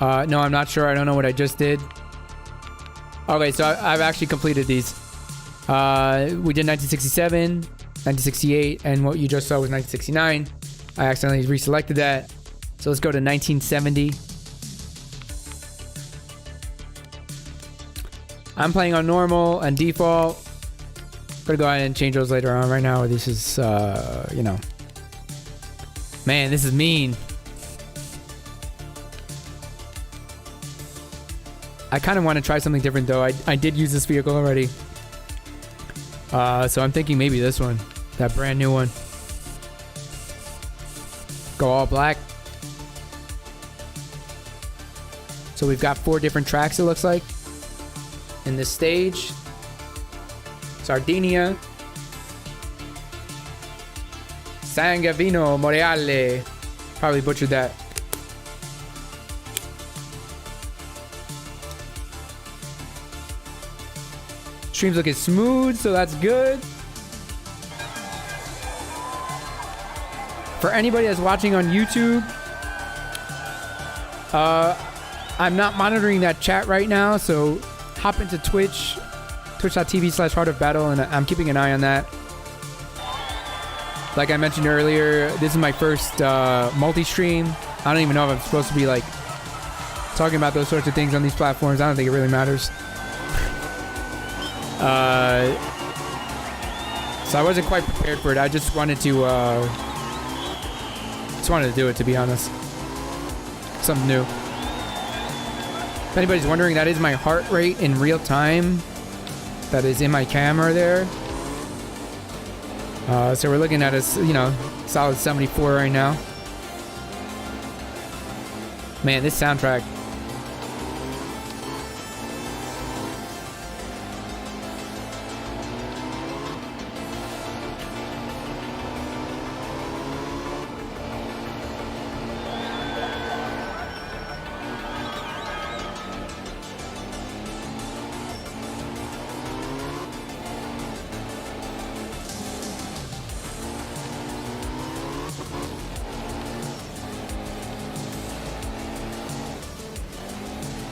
No, I'm not sure. I don't know what I just did. Okay, so I've actually completed these. We did 1967, 1968, and what you just saw was 1969. I accidentally reselected that. So let's go to 1970. I'm playing on normal and default. I'm gonna go ahead and change those later on. Right now, this is, you know. Man, this is mean. I kind of want to try something different, though. I did use this vehicle already. So I'm thinking maybe this one. That brand new one. Go all black. So we've got 4 different tracks, it looks like, in this stage. Sardinia, San Gavino, Moreale. Probably butchered that. Stream's looking smooth, so that's good. For anybody that's watching on YouTube, I'm not monitoring that chat right now, so hop into Twitch, twitch.tv/Heart of Battle, and I'm keeping an eye on that. Like I mentioned earlier, this is my first multi-stream. I don't even know if I'm supposed to be like talking about those sorts of things on these platforms. I don't think it really matters. So I wasn't quite prepared for it. I just wanted to do it, to be honest. Something new. If anybody's wondering, that is my heart rate in real time. That is in my camera there. So we're looking at a, you know, solid 74 right now. Man, this soundtrack.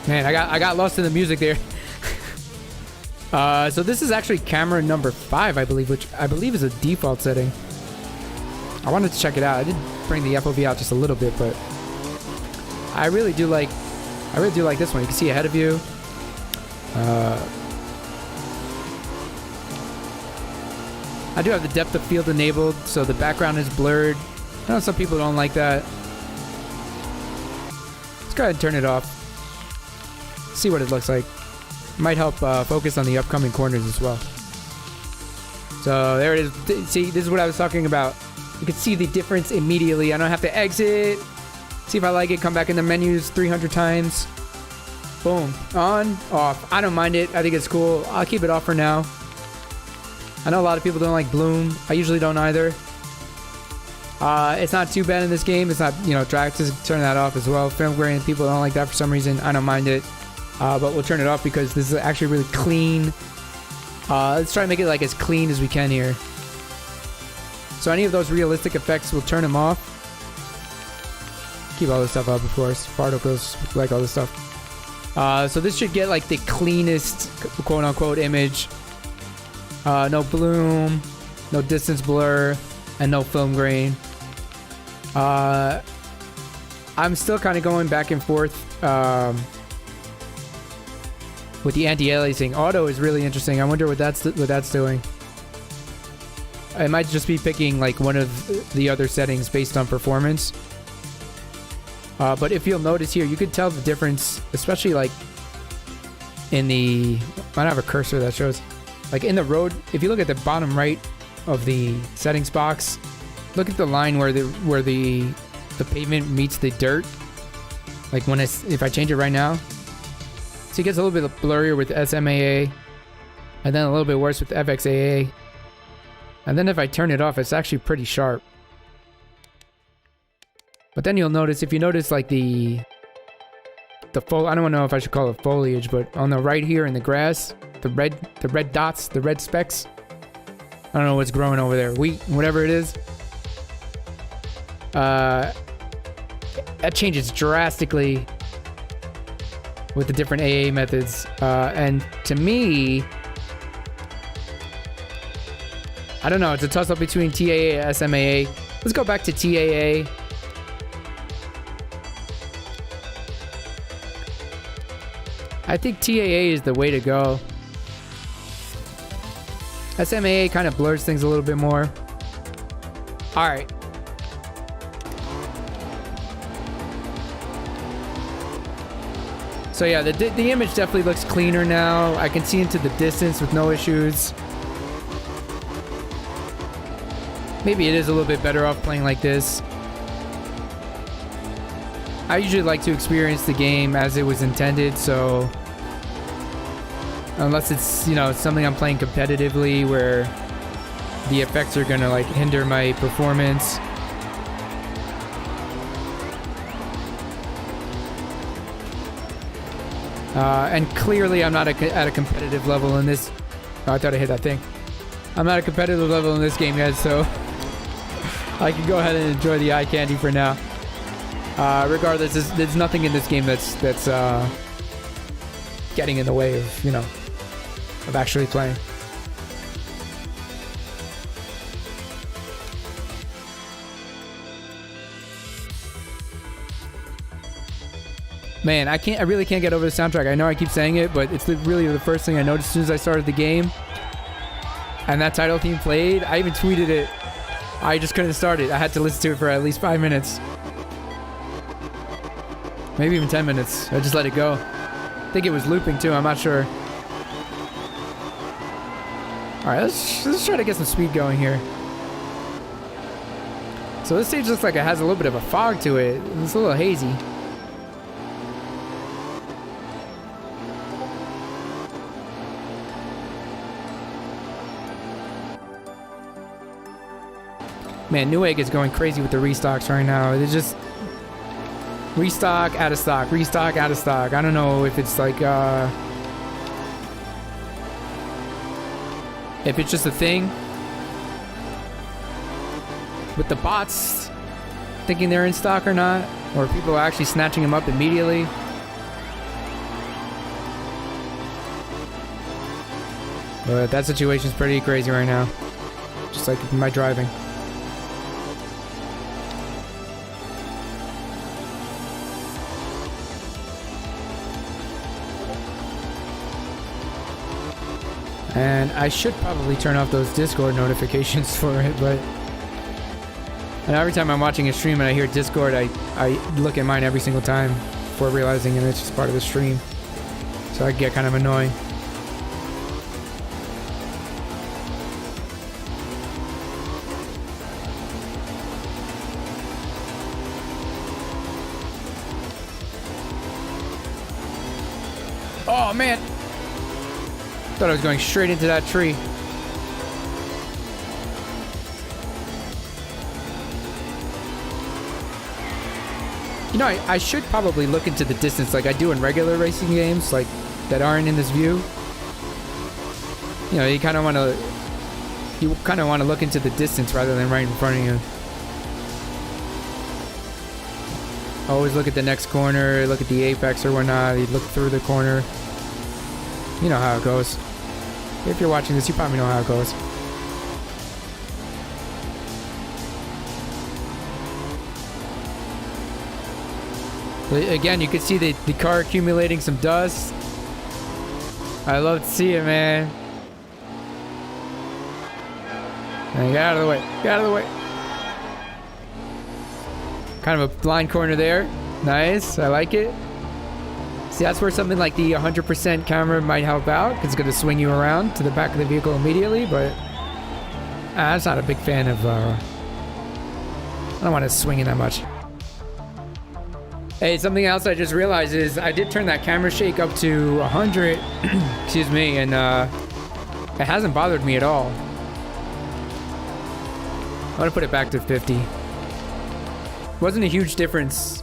Man, I got lost in the music there. So this is actually camera number 5, I believe, which I believe is a default setting. I wanted to check it out. I did bring the FOV out just a little bit, but I really do like this one. You can see ahead of you. I do have the depth of field enabled, so the background is blurred. I know some people don't like that. Let's go ahead and turn it off. See what it looks like. Might help focus on the upcoming corners as well. So there it is. See, this is what I was talking about. You can see the difference immediately. I don't have to exit. See if I like it. Come back in the menus 300 times. Boom. On, off. I don't mind it. I think it's cool. I'll keep it off for now. I know a lot of people don't like bloom. I usually don't either. It's not too bad in this game. It's not, you know, drag to turn that off as well. Film grain, people don't like that for some reason. I don't mind it. But we'll turn it off because this is actually really clean. Let's try to make it like as clean as we can here. So any of those realistic effects, we'll turn them off. Keep all this stuff up, of course. Particles, like all this stuff. So this should get like the cleanest quote unquote image. No bloom, no distance blur, and no film grain. I'm still kind of going back and forth with the anti-aliasing. Auto is really interesting. I wonder what that's doing. I might just be picking like one of the other settings based on performance. But if you'll notice here, you could tell the difference, especially like in the... I don't have a cursor that shows. Like in the road, if you look at the bottom right of the settings box, look at the line where the pavement meets the dirt. Like when if I change it right now, so it gets a little bit blurrier with SMAA, and then a little bit worse with FXAA. And then if I turn it off, it's actually pretty sharp. But then you'll notice, if you notice like I don't know if I should call it foliage, but on the right here in the grass, the red dots, the red specks. I don't know what's growing over there. Wheat, whatever it is. That changes drastically with the different AA methods. And to me, I don't know. It's a toss-up between TAA and SMAA. Let's go back to TAA. I think TAA is the way to go. SMAA kind of blurs things a little bit more. All right. So yeah, the image definitely looks cleaner now. I can see into the distance with no issues. Maybe it is a little bit better off playing like this. I usually like to experience the game as it was intended, so unless it's, you know, something I'm playing competitively where the effects are gonna like hinder my performance. And clearly I'm not at a competitive level in this. Oh, I thought I hit that thing. I'm not at a competitive level in this game yet, so I can go ahead and enjoy the eye candy for now. Regardless, there's nothing in this game that's getting in the way of, you know, of actually playing. Man, I really can't get over the soundtrack. I know I keep saying it, but it's really the first thing I noticed as soon as I started the game. And that title theme played. I even tweeted it. I just couldn't start it. I had to listen to it for at least 5 minutes. Maybe even 10 minutes. I just let it go. I think it was looping too. I'm not sure. Alright, let's try to get some speed going here. So this stage looks like it has a little bit of a fog to it. It's a little hazy. Man, Newegg is going crazy with the restocks right now. It's just restock, out of stock, restock, out of stock. I don't know if it's like if it's just a thing with the bots thinking they're in stock or not, or people are actually snatching them up immediately. But that situation's pretty crazy right now, just like my driving. And I should probably turn off those Discord notifications for it, but and every time I'm watching a stream and I hear Discord, I look at mine every single time before realizing and it's just part of the stream. So I get kind of annoying. Oh man! Thought I was going straight into that tree. You know, I should probably look into the distance like I do in regular racing games, like that aren't in this view. You know, you kind of want to look into the distance rather than right in front of you. Always look at the next corner, look at the apex or whatnot. You look through the corner. You know how it goes. If you're watching this, you probably know how it goes. Again, you can see the car accumulating some dust. I love to see it, man. And get out of the way. Get out of the way. Kind of a blind corner there. Nice. I like it. See, that's where something like the 100% camera might help out, because it's going to swing you around to the back of the vehicle immediately, but I'm not a big fan of... I don't want to swing it that much. Hey, something else I just realized is I did turn that camera shake up to 100, excuse me, and it hasn't bothered me at all. I'm going to put it back to 50. Wasn't a huge difference.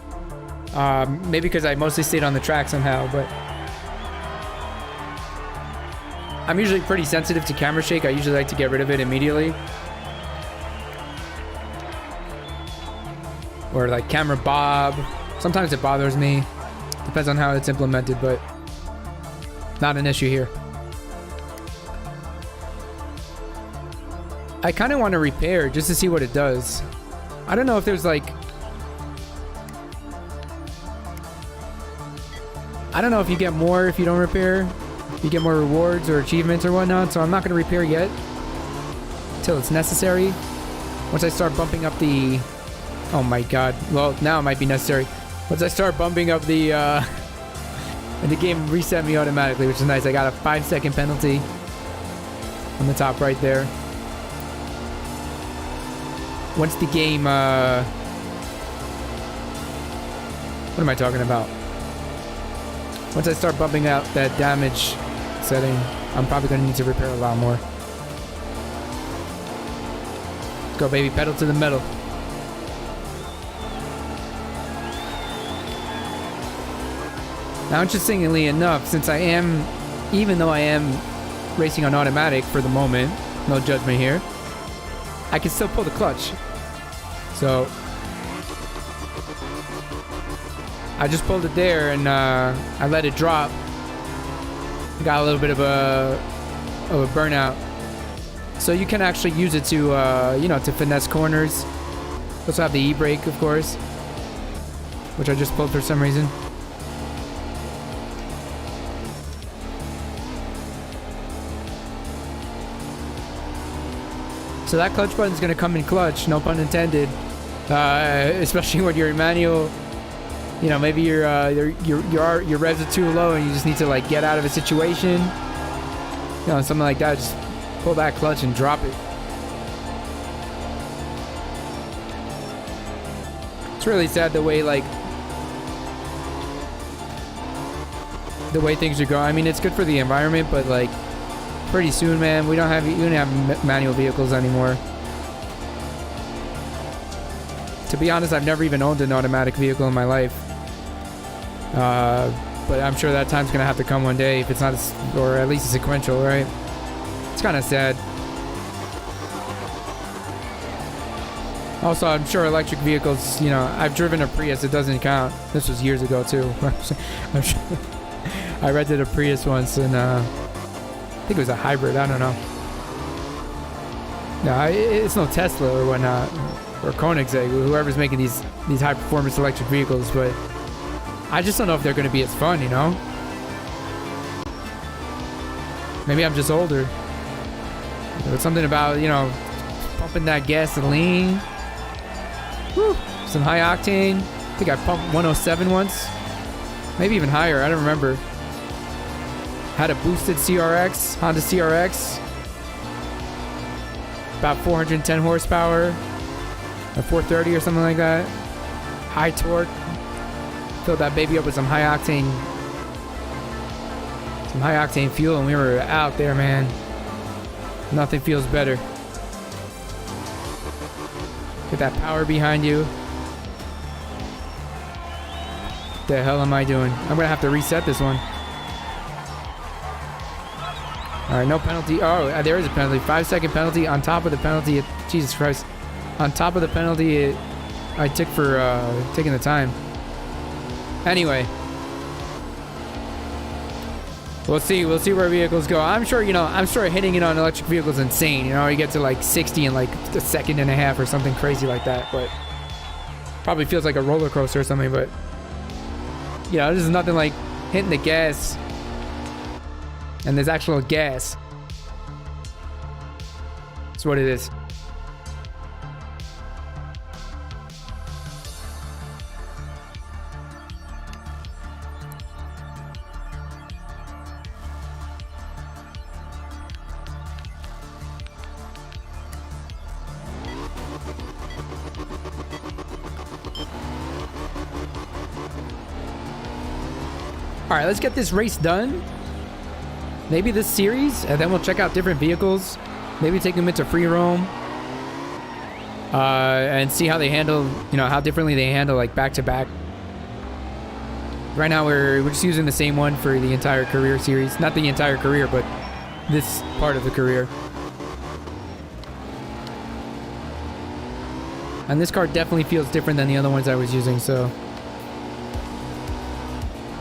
Maybe because I mostly stayed on the track somehow, but I'm usually pretty sensitive to camera shake. I usually like to get rid of it immediately. Or like camera bob. Sometimes it bothers me. Depends on how it's implemented, but not an issue here. I kind of want to repair just to see what it does. I don't know if there's like... I don't know if you get more if you don't repair. You get more rewards or achievements or whatnot, so I'm not going to repair yet until it's necessary. Once I start bumping up the... Oh my god. Well, now it might be necessary. Once I start bumping up the... and the game reset me automatically, which is nice. I got a 5-second penalty on the top right there. Once the game... What am I talking about? Once I start bumping out that damage setting, I'm probably going to need to repair a lot more. Let's go, baby. Pedal to the metal. Now, interestingly enough, since I am, even though I am racing on automatic for the moment, no judgment here, I can still pull the clutch. So I just pulled it there and I let it drop. Got a little bit of a burnout. So you can actually use it to you know, to finesse corners. Also have the e-brake, of course, which I just pulled for some reason. So that clutch button is going to come in clutch, no pun intended. Especially when you're in manual. You know, maybe your revs are too low and you just need to like get out of a situation. You know, something like that. Just pull that clutch and drop it. It's really sad the way things are going. I mean, it's good for the environment, but like pretty soon, man, we don't have manual vehicles anymore. To be honest, I've never even owned an automatic vehicle in my life. But I'm sure that time's gonna have to come one day if it's not, or at least a sequential, right? It's kind of sad. Also, I'm sure electric vehicles, you know, I've driven a Prius, it doesn't count. This was years ago too. I'm sure I rented a Prius once, and I think it was a hybrid, I don't know. No, it's no Tesla or whatnot, or Koenigsegg, whoever's making these high performance electric vehicles, but I just don't know if they're going to be as fun, you know? Maybe I'm just older. There's something about, you know, pumping that gasoline. Whew. Some high octane. I think I pumped 107 once. Maybe even higher, I don't remember. Had a boosted CRX, Honda CRX. About 410 horsepower. A 430 or something like that. High torque. Filled that baby up with some high octane fuel, and we were out there, man. Nothing feels better. Get that power behind you. What the hell am I doing? I'm gonna have to reset this one. All right, no penalty. Oh, there is a penalty. 5-second penalty on top of the penalty. Jesus Christ. On top of the penalty I took for taking the time. Anyway, we'll see where vehicles go. I'm sure, I'm sure hitting it on electric vehicles is insane. You get to like 60 in like a second and a half or something crazy like that. But probably feels like a roller coaster or something. But this is nothing like hitting the gas. And there's actual gas. That's what it is. All right, let's get this race done. Maybe this series, and then we'll check out different vehicles. Maybe take them into free roam. And see how they handle, how differently they handle like back to back. Right now we're just using the same one for the entire career series. Not the entire career, but this part of the career. And this car definitely feels different than the other ones I was using, so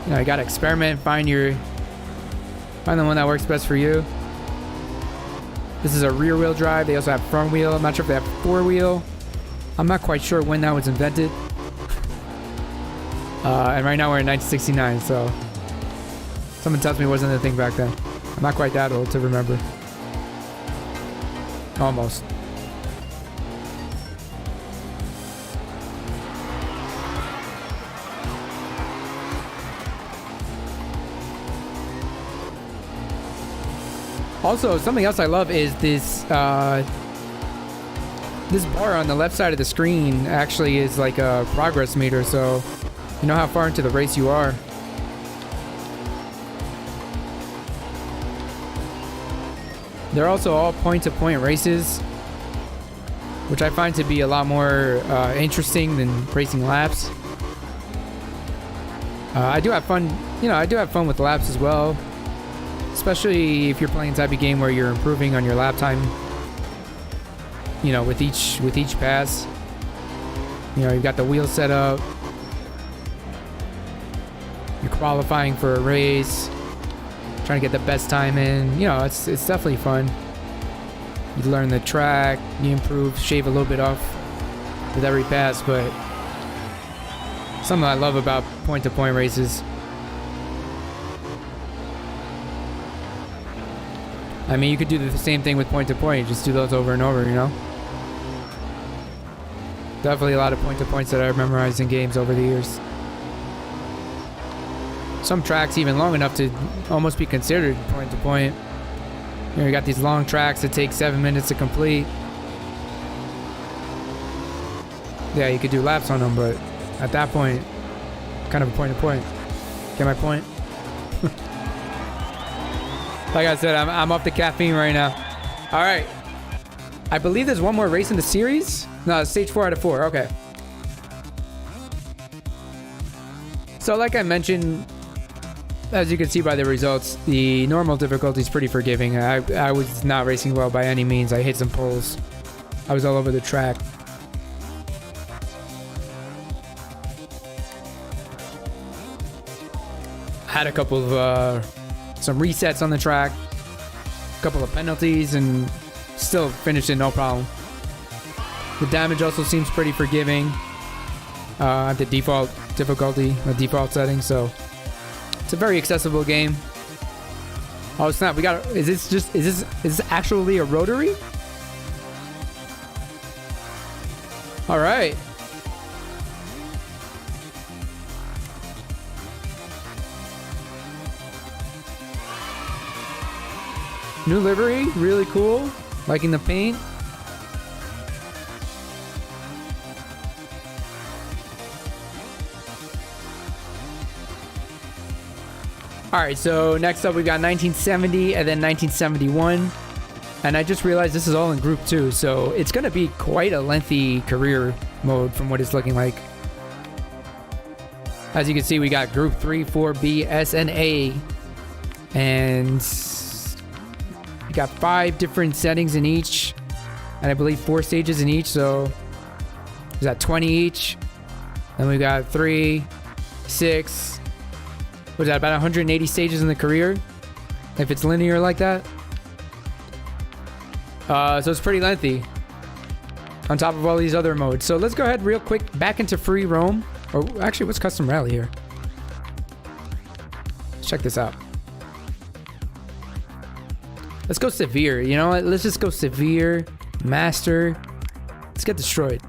you gotta experiment, find the one that works best for you. This is a rear wheel drive. They also have front wheel. I'm not sure if they have four wheel. I'm not quite sure when that was invented. And right now we're in 1969, so someone tells me it wasn't a thing back then. I'm not quite that old to remember. Almost. Also, something else I love is this this bar on the left side of the screen actually is like a progress meter, so you know how far into the race you are. They're also all point-to-point races, which I find to be a lot more interesting than racing laps. I do have fun, with laps as well. Especially if you're playing the type of game where you're improving on your lap time, with each pass. You've got the wheel set up. You're qualifying for a race, trying to get the best time in. It's definitely fun. You learn the track, you improve, shave a little bit off with every pass, but something I love about point-to-point races. I mean, you could do the same thing with point-to-point. Just do those over and over, Definitely a lot of point-to-points that I've memorized in games over the years. Some tracks even long enough to almost be considered point-to-point. You got these long tracks that take 7 minutes to complete. Yeah, you could do laps on them, but at that point, kind of a point-to-point. Get my point? Like I said, I'm off the caffeine right now. All right. I believe there's one more race in the series. No, it's stage 4 out of 4. Okay. So like I mentioned, as you can see by the results, the normal difficulty is pretty forgiving. I was not racing well by any means. I hit some poles. I was all over the track. I had a couple of some resets on the track, a couple of penalties, and still finished it no problem. The damage also seems pretty forgiving at the default difficulty, the default setting, so it's a very accessible game. Oh snap, is this actually a rotary? All right. New livery, really cool. Liking the paint. All right, so next up we got 1970 and then 1971. And I just realized this is all in Group 2, so it's going to be quite a lengthy career mode from what it's looking like. As you can see, we got Group 3, 4, B, S, and A. And we got 5 different settings in each, and I believe 4 stages in each, so is that 20 each? Then we got 3, 6. What's that, about 180 stages in the career? If it's linear like that. So it's pretty lengthy. On top of all these other modes. So let's go ahead real quick back into free roam. Or actually, what's custom rally here? Let's check this out. Let's go severe. You know what? Let's just go severe. Master. Let's get destroyed.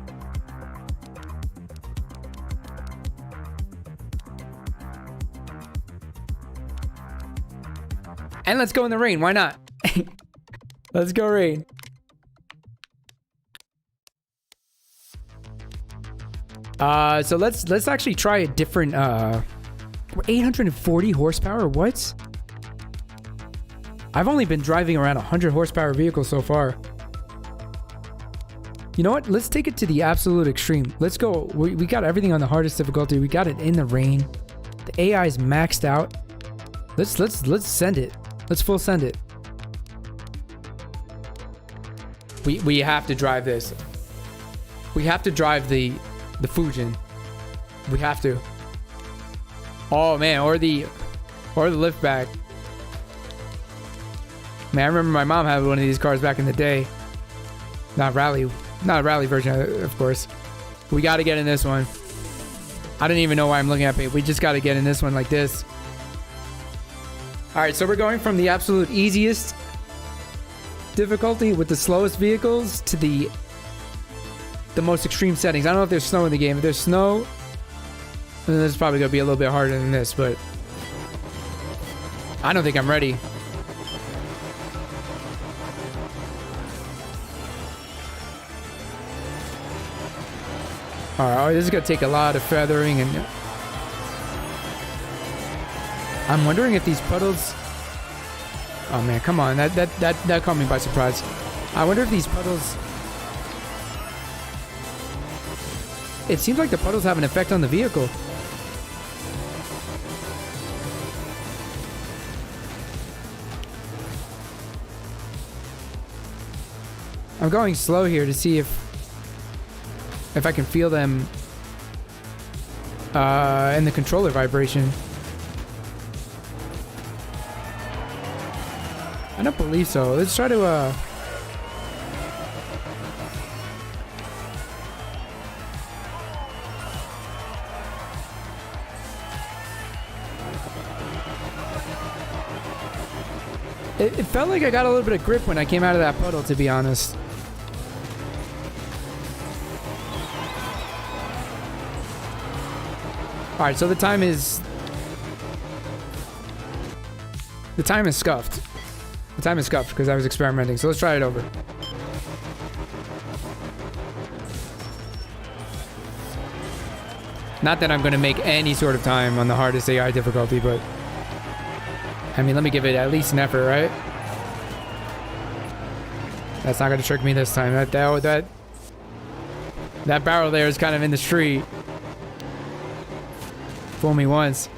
And let's go in the rain. Why not? Let's go rain. So let's actually try a different 840 horsepower. What? I've only been driving around 100 horsepower vehicles so far. You know what? Let's take it to the absolute extreme. Let's go. We got everything on the hardest difficulty. We got it in the rain. The AI is maxed out. Let's send it. Let's full send it. We have to drive this. We have to drive the Fujin. We have to. Oh man, or the liftback. Man, I remember my mom had one of these cars back in the day. Not a rally version, of course. We got to get in this one. I don't even know why I'm looking at it. We just got to get in this one like this. All right, so we're going from the absolute easiest difficulty with the slowest vehicles to the most extreme settings. I don't know if there's snow in the game. If there's snow, then this is probably going to be a little bit harder than this, but I don't think I'm ready. All right, this is going to take a lot of feathering, and I'm wondering if these puddles... Oh man, come on, that caught me by surprise. I wonder if these puddles... It seems like the puddles have an effect on the vehicle. I'm going slow here to see if I can feel them in the controller vibration. I don't believe so. Let's try to It felt like I got a little bit of grip when I came out of that puddle, to be honest. Alright, so the time is scuffed. The time is scuffed because I was experimenting. So let's try it over. Not that I'm going to make any sort of time on the hardest AI difficulty, but I mean, let me give it at least an effort, right? That's not going to trick me this time. That barrel there is kind of in the street. Fool me once.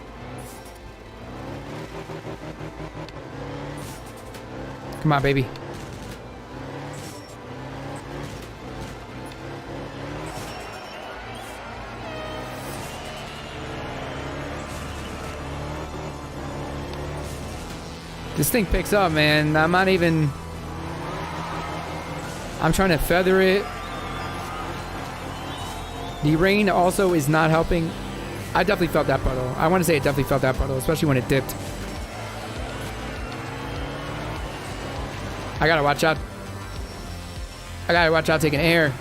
Come on, baby. This thing picks up, man. I'm trying to feather it. The rain also is not helping. I definitely felt that puddle. I want to say it definitely felt that puddle, especially when it dipped. I gotta watch out. I gotta watch out taking air.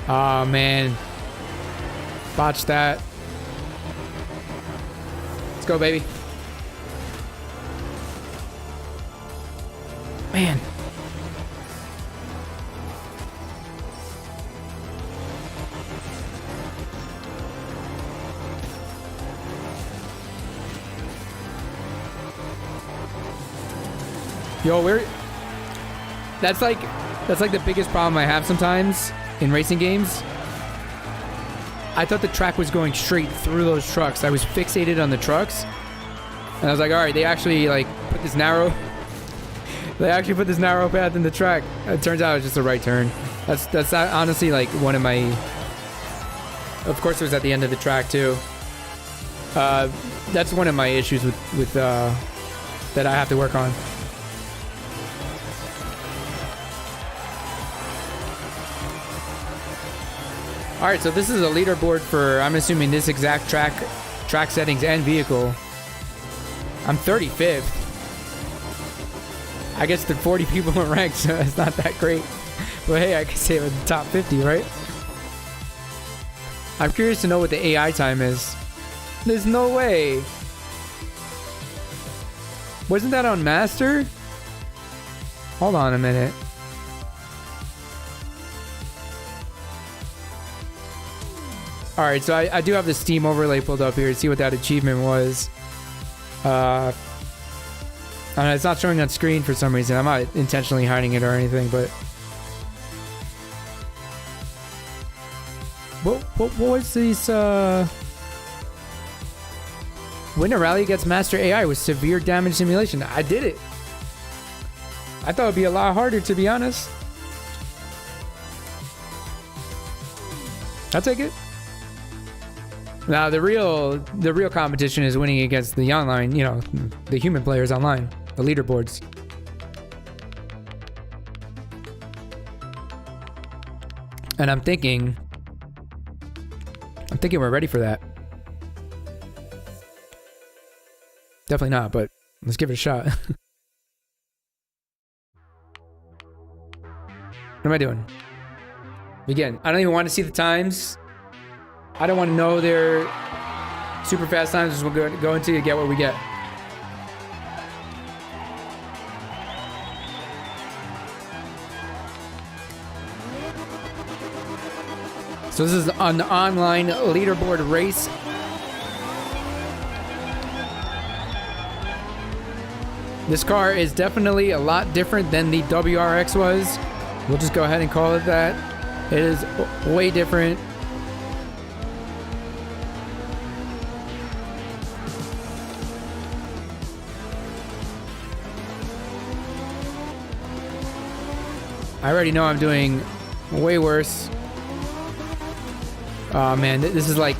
Oh, man. Botched that. Let's go, baby. Man. Yo, that's like the biggest problem I have sometimes in racing games. I thought the track was going straight through those trucks. I was fixated on the trucks. And I was like, all right, they actually put this narrow path in the track. It turns out it was just a right turn. That's honestly like one of my. Of course, it was at the end of the track too. That's one of my issues with that I have to work on. All right, so this is a leaderboard for, I'm assuming, this exact track settings and vehicle. I'm 35th. I guess the 40 people in ranked, so it's not that great. But hey, I can say I'm in the top 50, right? I'm curious to know what the AI time is. There's no way. Wasn't that on Master? Hold on a minute. All right, so I do have the Steam overlay pulled up here to see what that achievement was. And it's not showing on screen for some reason. I'm not intentionally hiding it or anything, but what was these? Win a rally against Master AI with severe damage simulation. I did it. I thought it'd be a lot harder, to be honest. I'll take it. Now the real competition is winning against the online, you know, the human players online, the leaderboards. And I'm thinking we're ready for that. Definitely not, but let's give it a shot. What am I doing? Again, I don't even want to see the times. I don't want to know their super fast times. Just we'll go until you get what we get. So this is an online leaderboard race. This car is definitely a lot different than the WRX was. We'll just go ahead and call it that. It is way different. I already know I'm doing way worse. Oh man, this is like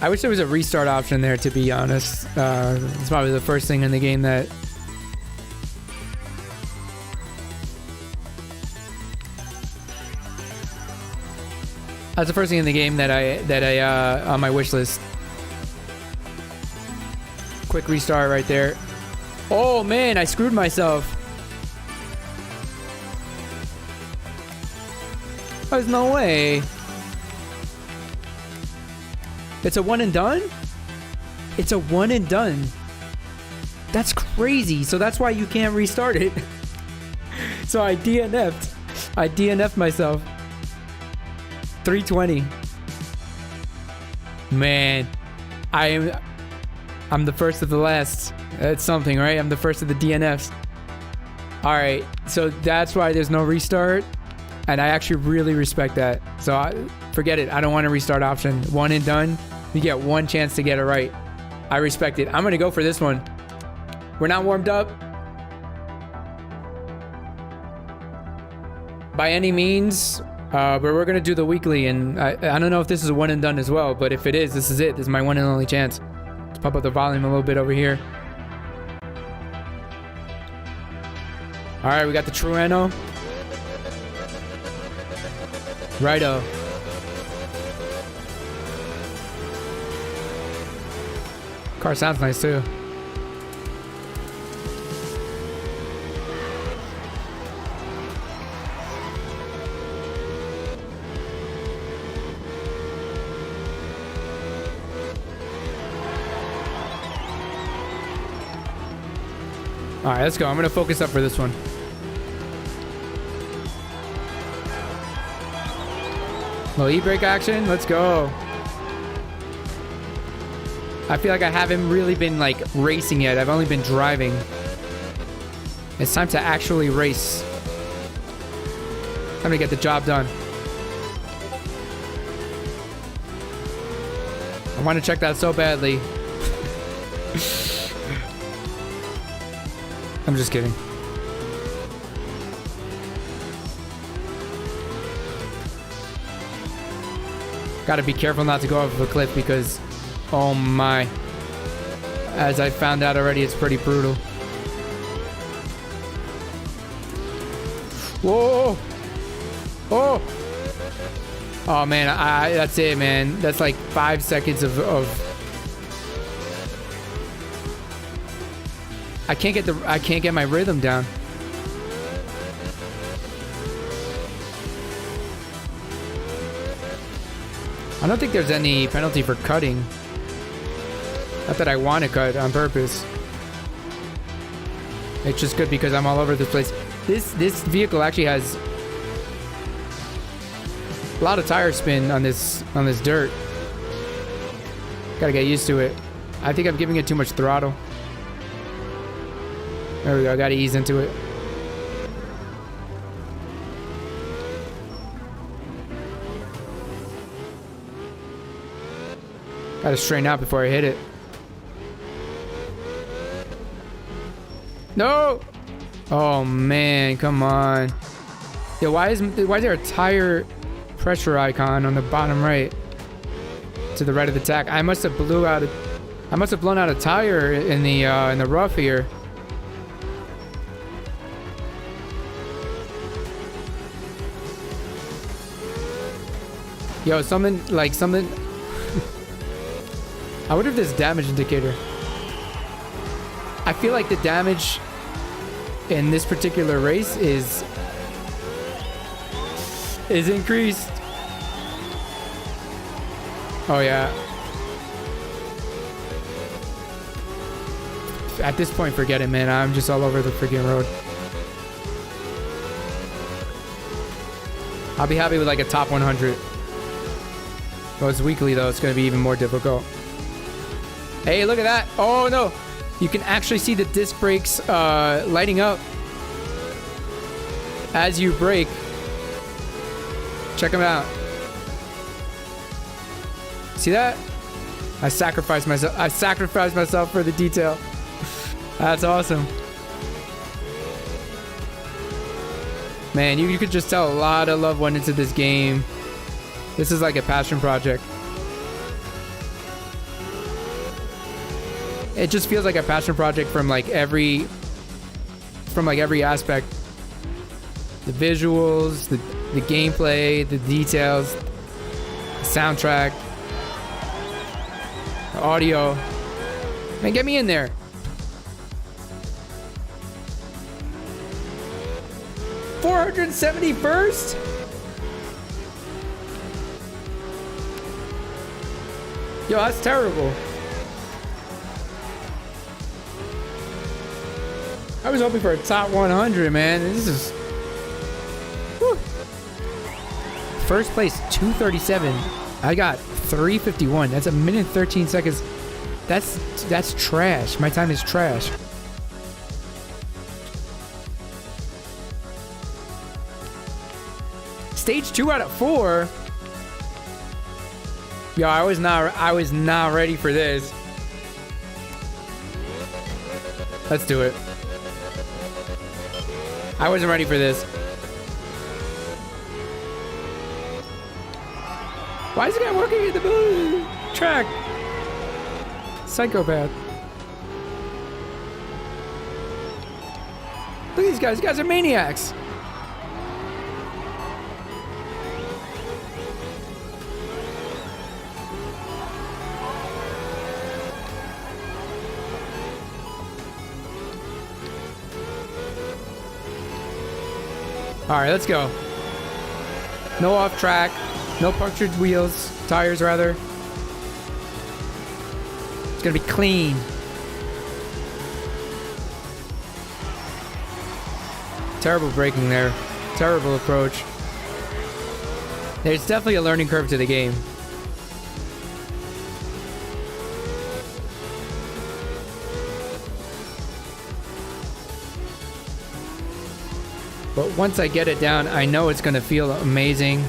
I wish there was a restart option there, to be honest. It's probably the first thing in the game that that's the first thing in the game that I on my wish list. Quick restart right there. Oh man, I screwed myself. There's no way. It's a one and done? It's a one and done. That's crazy. So that's why you can't restart it. So I DNF'd. I DNF'd myself. 320. Man, I'm the first of the last. That's something, right? I'm the first of the DNFs. All right, so that's why there's no restart, and I actually really respect that. So forget it. I don't want a restart option. One and done. You get one chance to get it right. I respect it. I'm gonna go for this one. We're not warmed up by any means, but we're gonna do the weekly, and I don't know if this is a one and done as well, but if it is, this is it. This is my one and only chance. Let's pump up the volume a little bit over here. All right, we got the Trueno. Righto. Car sounds nice too. All right, let's go. I'm gonna focus up for this one. Little e-brake action. Let's go. I feel like I haven't really been like racing yet. I've only been driving. It's time to actually race. Time to get the job done. I want to check that so badly. I'm just kidding. Gotta be careful not to go off of a cliff because, oh my. As I found out already, it's pretty brutal. Whoa! Oh! Oh man, that's it, man. That's like 5 seconds of I can't get my rhythm down. I don't think there's any penalty for cutting. Not that I want to cut on purpose. It's just good because I'm all over this place. This vehicle actually has a lot of tire spin on this dirt. Gotta get used to it. I think I'm giving it too much throttle. There we go. I gotta ease into it. Gotta straighten out before I hit it. No! Oh man, come on. Yeah, why is there a tire pressure icon on the bottom right? To the right of the track. I must have blown out a tire in the rough here. Yo, something. I wonder if there's damage indicator. I feel like the damage in this particular race is increased. Oh yeah. At this point, forget it, man. I'm just all over the freaking road. I'll be happy with like a top 100. Well, it's weekly though. It's going to be even more difficult. Hey, look at that. Oh no. You can actually see the disc brakes lighting up as you brake. Check them out. See that? I sacrificed myself for the detail. That's awesome. Man, you could just tell a lot of love went into this game. This is like a passion project. It just feels like a passion project from like every aspect. The visuals, the gameplay, the details, the soundtrack, the audio. Man, get me in there. $471st? Yo, that's terrible. I was hoping for a top 100, man. This is... Whew. First place, 237. I got 351. That's a minute and 13 seconds. That's trash. My time is trash. Stage 2 out of 4. Yo, I was not ready for this. Let's do it. I wasn't ready for this. Why is the guy working at the track? Psychopath. Look at these guys. These guys are maniacs. All right, let's go. No off track, no punctured wheels, tires rather. It's gonna be clean. Terrible braking there. Terrible approach. There's definitely a learning curve to the game. But once I get it down, I know it's going to feel amazing.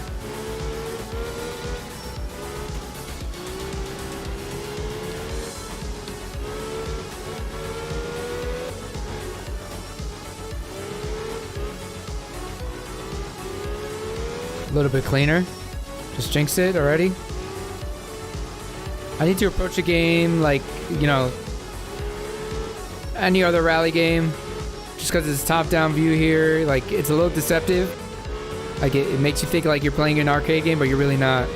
little bit cleaner. Just jinxed it already. I need to approach the game like, you know, any other rally game. Just because it's top-down view here, like, it's a little deceptive. Like, it makes you think like you're playing an arcade game, but you're really not.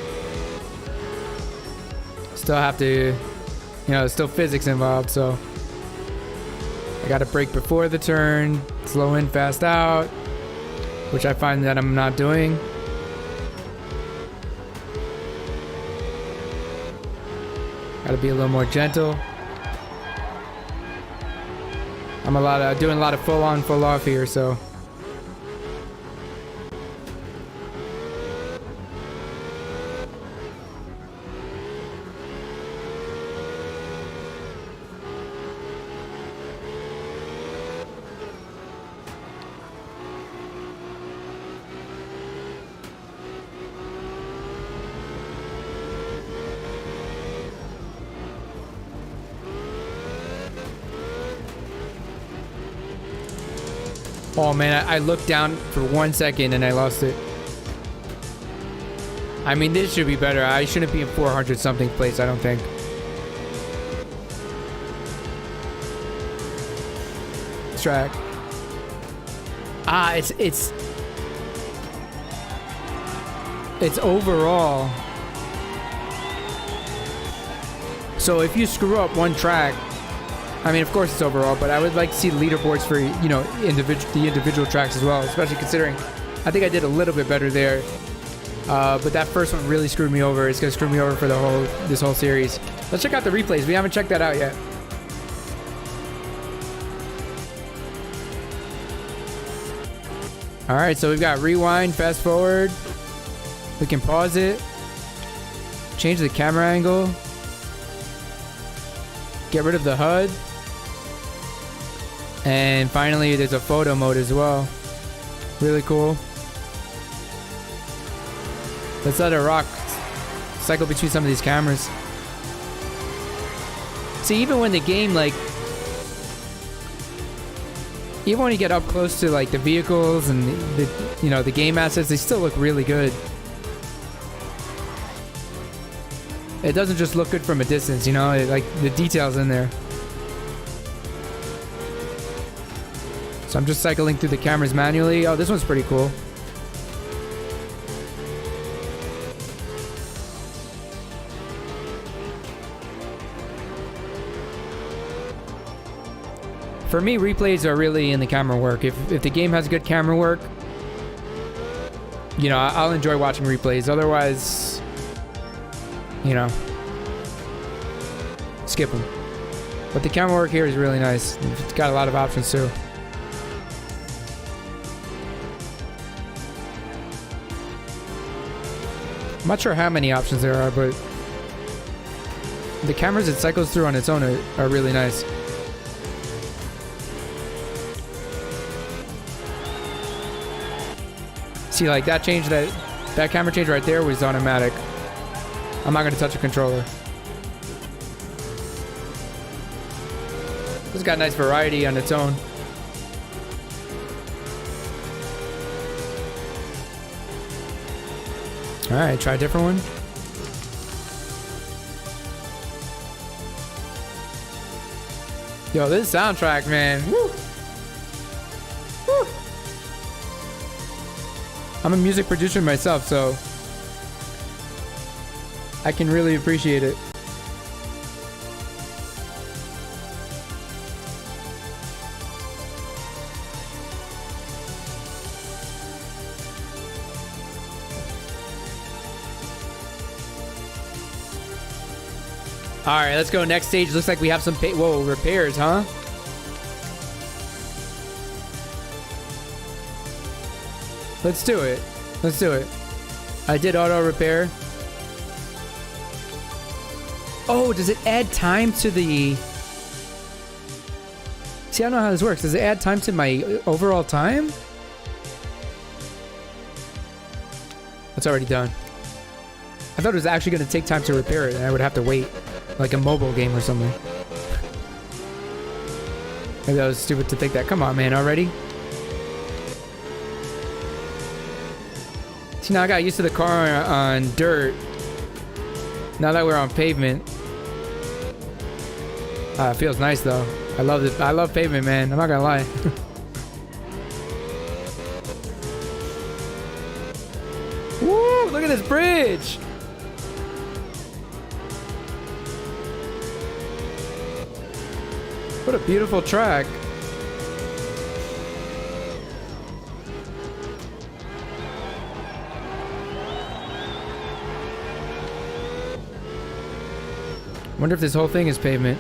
Still have to, you know, there's still physics involved, so. I gotta brake before the turn, slow in, fast out, which I find that I'm not doing. Gotta be a little more gentle. I'm doing a lot of full on, full off here, so. Oh man, I looked down for 1 second and I lost it. I mean, this should be better. I shouldn't be in 400 something place, I don't think. This track. Ah, it's overall. So if you screw up one track, I mean, of course it's overall, but I would like to see leaderboards for, you know, the individual tracks as well, especially considering I think I did a little bit better there. But that first one really screwed me over. It's gonna screw me over for this whole series. Let's check out the replays. We haven't checked that out yet. All right, so we've got rewind, fast forward. We can pause it, change the camera angle, get rid of the HUD. And finally, there's a photo mode as well. Really cool. Let's let it rock. Cycle between some of these cameras. See, even when the game, like, even when you get up close to like the vehicles and the you know, the game assets, they still look really good. It doesn't just look good from a distance, you know, like the details in there. So I'm just cycling through the cameras manually. Oh, this one's pretty cool. For me, replays are really in the camera work. If the game has good camera work, you know, I'll enjoy watching replays. Otherwise, you know, skip them. But the camera work here is really nice. It's got a lot of options too. I'm not sure how many options there are, but the cameras it cycles through on its own are really nice. See, like that change, that camera change right there was automatic. I'm not going to touch the controller. This got nice variety on its own. Alright, try a different one. Yo, this soundtrack, man. Woo! Woo! I'm a music producer myself, so I can really appreciate it. Alright, let's go. Next stage. Looks like we have some whoa, repairs, huh? Let's do it. Let's do it. I did auto repair. Oh, does it add time to the... See, I don't know how this works. Does it add time to my overall time? It's already done. I thought it was actually going to take time to repair it, and I would have to wait. Like a mobile game or something. Maybe that was stupid to think that. Come on, man, already? See, now I got used to the car on dirt. Now that we're on pavement. It feels nice though. I love it. I love pavement, man. I'm not gonna lie. Woo! Look at this bridge. What a beautiful track. Wonder if this whole thing is pavement.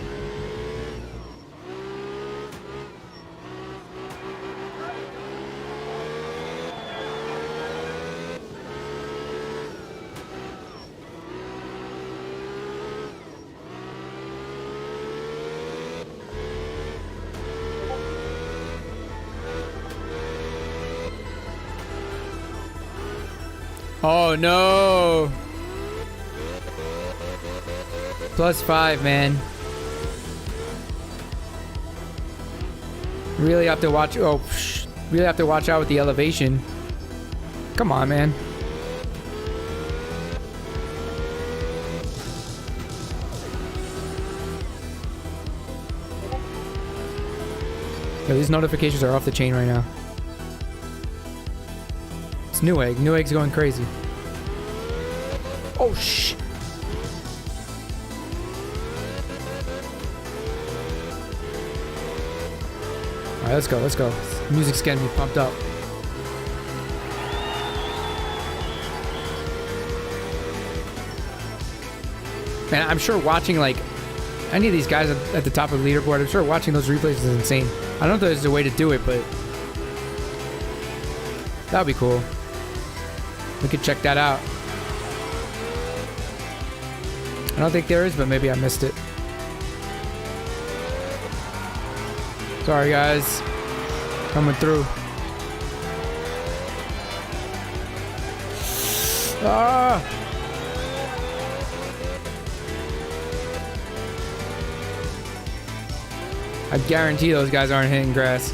Oh no! +5, man. Really have to watch. Oh, really have to watch out with the elevation. Come on, man. Yo, these notifications are off the chain right now. It's Newegg. Newegg's going crazy. Oh, shh. Alright, let's go, let's go. Music's getting me pumped up. Man, I'm sure watching like any of these guys at the top of the leaderboard, I'm sure watching those replays is insane. I don't know if there's a way to do it, but that would be cool. We could check that out. I don't think there is, but maybe I missed it. Sorry, guys. Coming through. Ah! I guarantee those guys aren't hitting grass.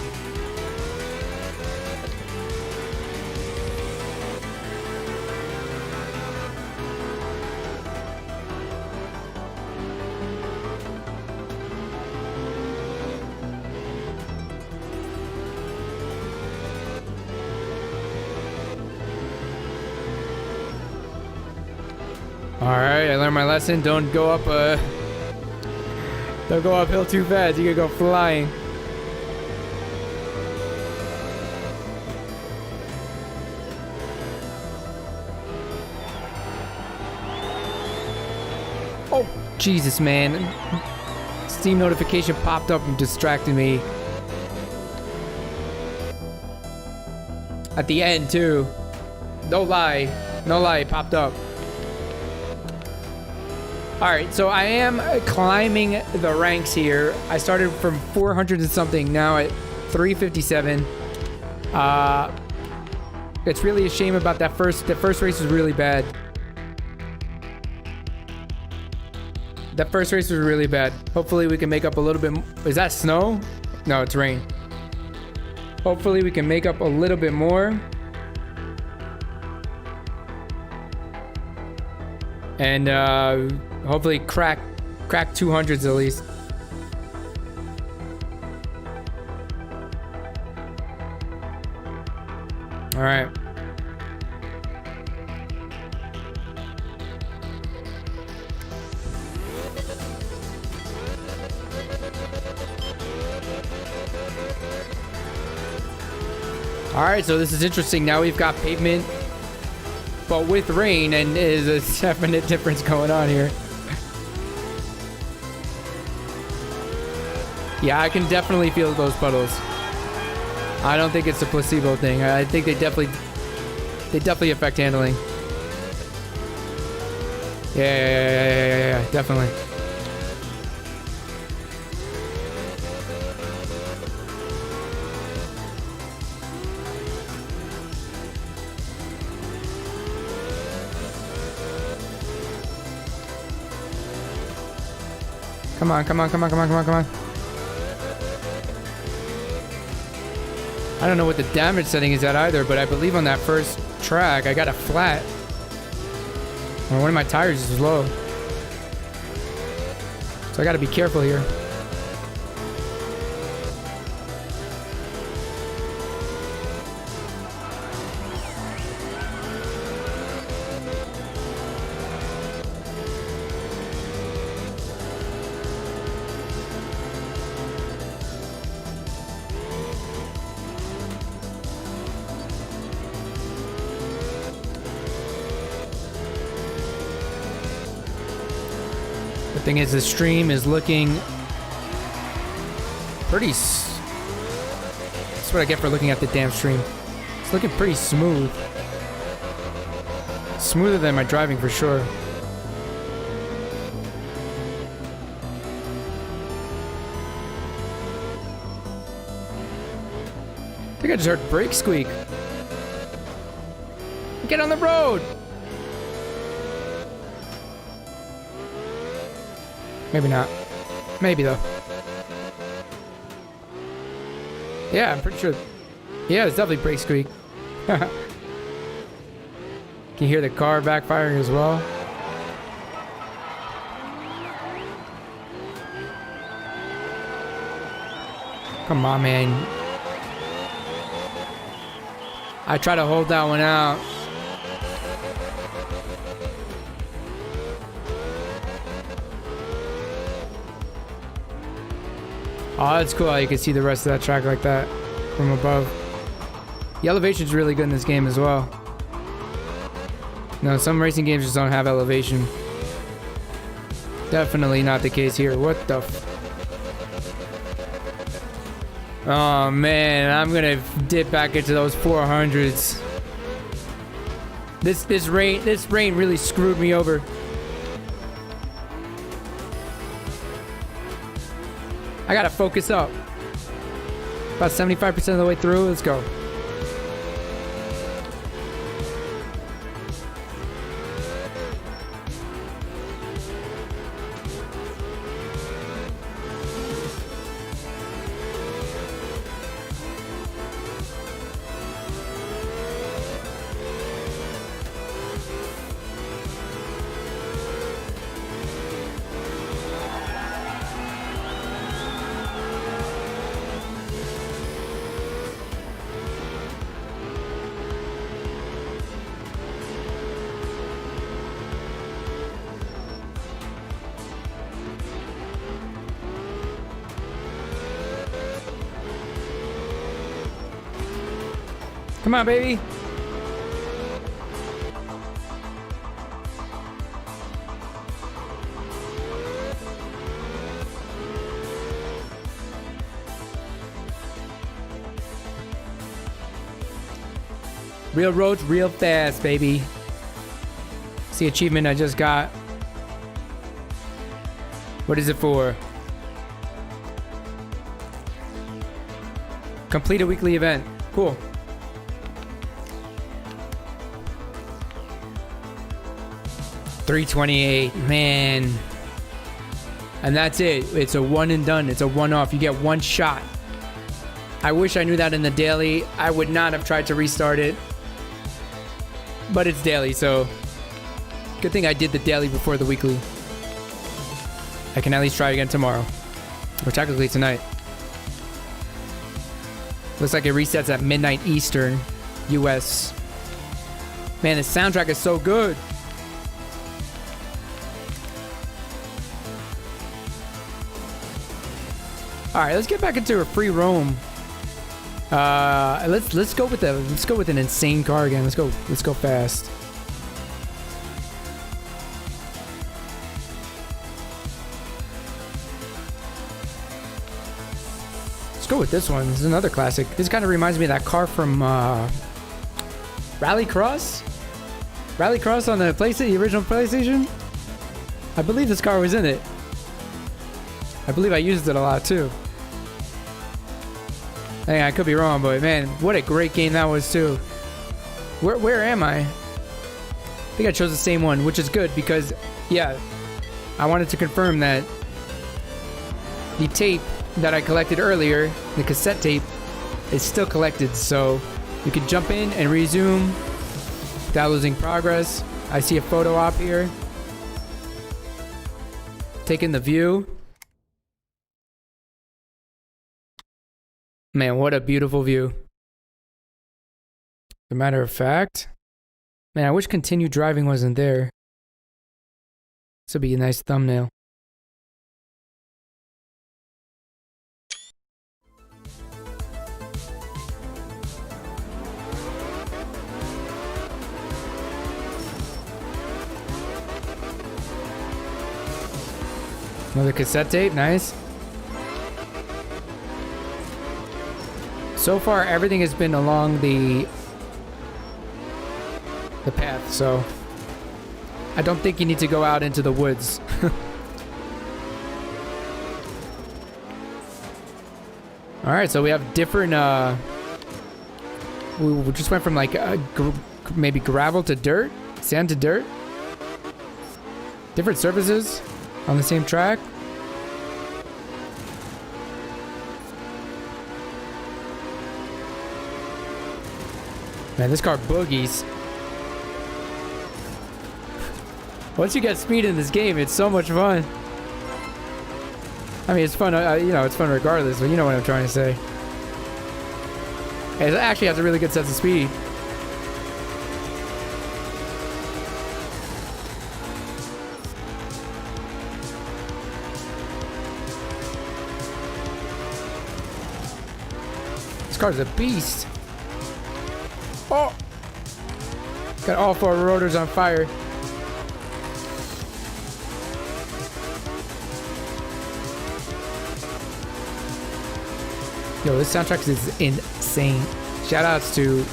Alright, I learned my lesson. Don't go uphill too fast. You could go flying. Oh, Jesus, man. Steam notification popped up and distracted me. At the end, too. No lie. No lie, it popped up. Alright, so I am climbing the ranks here. I started from 400 and something, now at 357. It's really a shame about that the first race was really bad. That first race was really bad. Hopefully we can make up a little bit. Is that snow? No, it's rain. Hopefully we can make up a little bit more. And hopefully crack 200s at least. All right. All right, so this is interesting. Now we've got pavement, but with rain, and there's a definite difference going on here. Yeah, I can definitely feel those puddles. I don't think it's a placebo thing. I think they definitely affect handling. Yeah, definitely. Come on. I don't know what the damage setting is at either, but I believe on that first track, I got a flat. Or one of my tires is low. So I gotta be careful here. Thing is, the stream is looking pretty. That's what I get for looking at the damn stream. It's looking pretty smooth. Smoother than my driving for sure. I think I just heard brake squeak. Get on the road! Maybe not. Maybe though. Yeah, I'm pretty sure. Yeah, it's definitely brake squeak. Can you hear the car backfiring as well? Come on, man. I try to hold that one out. Oh, that's cool how you can see the rest of that track like that from above. The elevation's really good in this game as well. No, some racing games just don't have elevation. Definitely not the case here. What the Oh man, I'm gonna dip back into those 400s. This rain really screwed me over. I gotta focus up. About 75% of the way through. Let's go. Come on, baby. Real roads, real fast, baby. It's the achievement I just got. What is it for? Complete a weekly event. Cool. $328, man. And that's it. It's a one and done. It's a one-off. You get one shot. I wish I knew that in the daily. I would not have tried to restart it. But it's daily, so good thing I did the daily before the weekly. I can at least try again tomorrow. Or technically tonight. Looks like it resets at midnight Eastern, US. Man, the soundtrack is so good. All right, let's get back into a free roam. Let's go with an insane car again. Let's go fast. Let's go with this one. This is another classic. This kind of reminds me of that car from Rallycross. Rallycross on the PlayStation, the original PlayStation. I believe this car was in it. I believe I used it a lot too. Hey, I could be wrong, but man, what a great game that was too. Where am I? I think I chose the same one, which is good because, yeah, I wanted to confirm that the tape that I collected earlier, the cassette tape, is still collected, so you can jump in and resume without losing progress. I see a photo op here. Taking the view. Man, what a beautiful view. As a matter of fact, man, I wish continue driving wasn't there. This would be a nice thumbnail. Another cassette tape, nice. So far, everything has been along the path, so I don't think you need to go out into the woods. All right, so we have different. We just went from like maybe gravel to dirt, sand to dirt. Different surfaces on the same track. Man, this car boogies. Once you get speed in this game, it's so much fun. I mean, it's fun, you know, it's fun regardless, but you know what I'm trying to say. It actually has a really good sense of speed. This car's a beast. Oh! Got all 4 rotors on fire. Yo, this soundtrack is insane. Shoutouts to,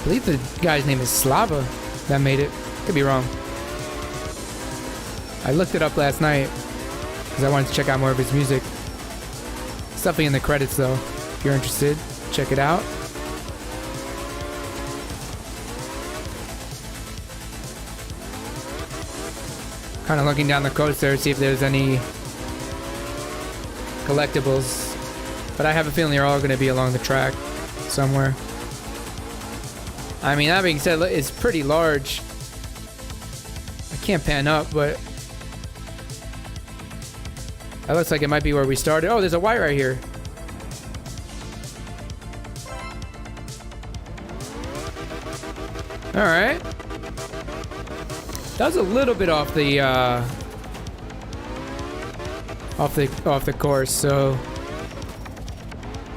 I believe the guy's name is Slava that made it. Could be wrong. I looked it up last night because I wanted to check out more of his music. It's definitely in the credits though. If you're interested, check it out. Kind of looking down the coast there to see if there's any collectibles. But I have a feeling they're all going to be along the track somewhere. I mean, that being said, it's pretty large. I can't pan up, but that looks like it might be where we started. Oh, there's a white right here. All right. That was a little bit off the off the course, so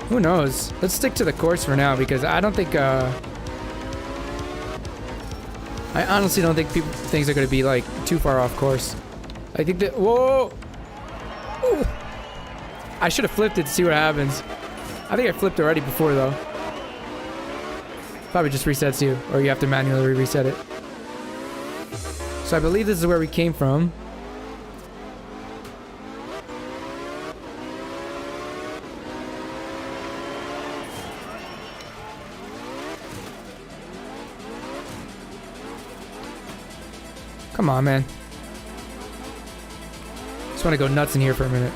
who knows? Let's stick to the course for now because I don't think I honestly don't think things are going to be like too far off course. I think that whoa. Ooh. I should have flipped it to see what happens. I think I flipped already before though. Probably just resets you, or you have to manually reset it. So I believe this is where we came from. Come on, man. Just want to go nuts in here for a minute.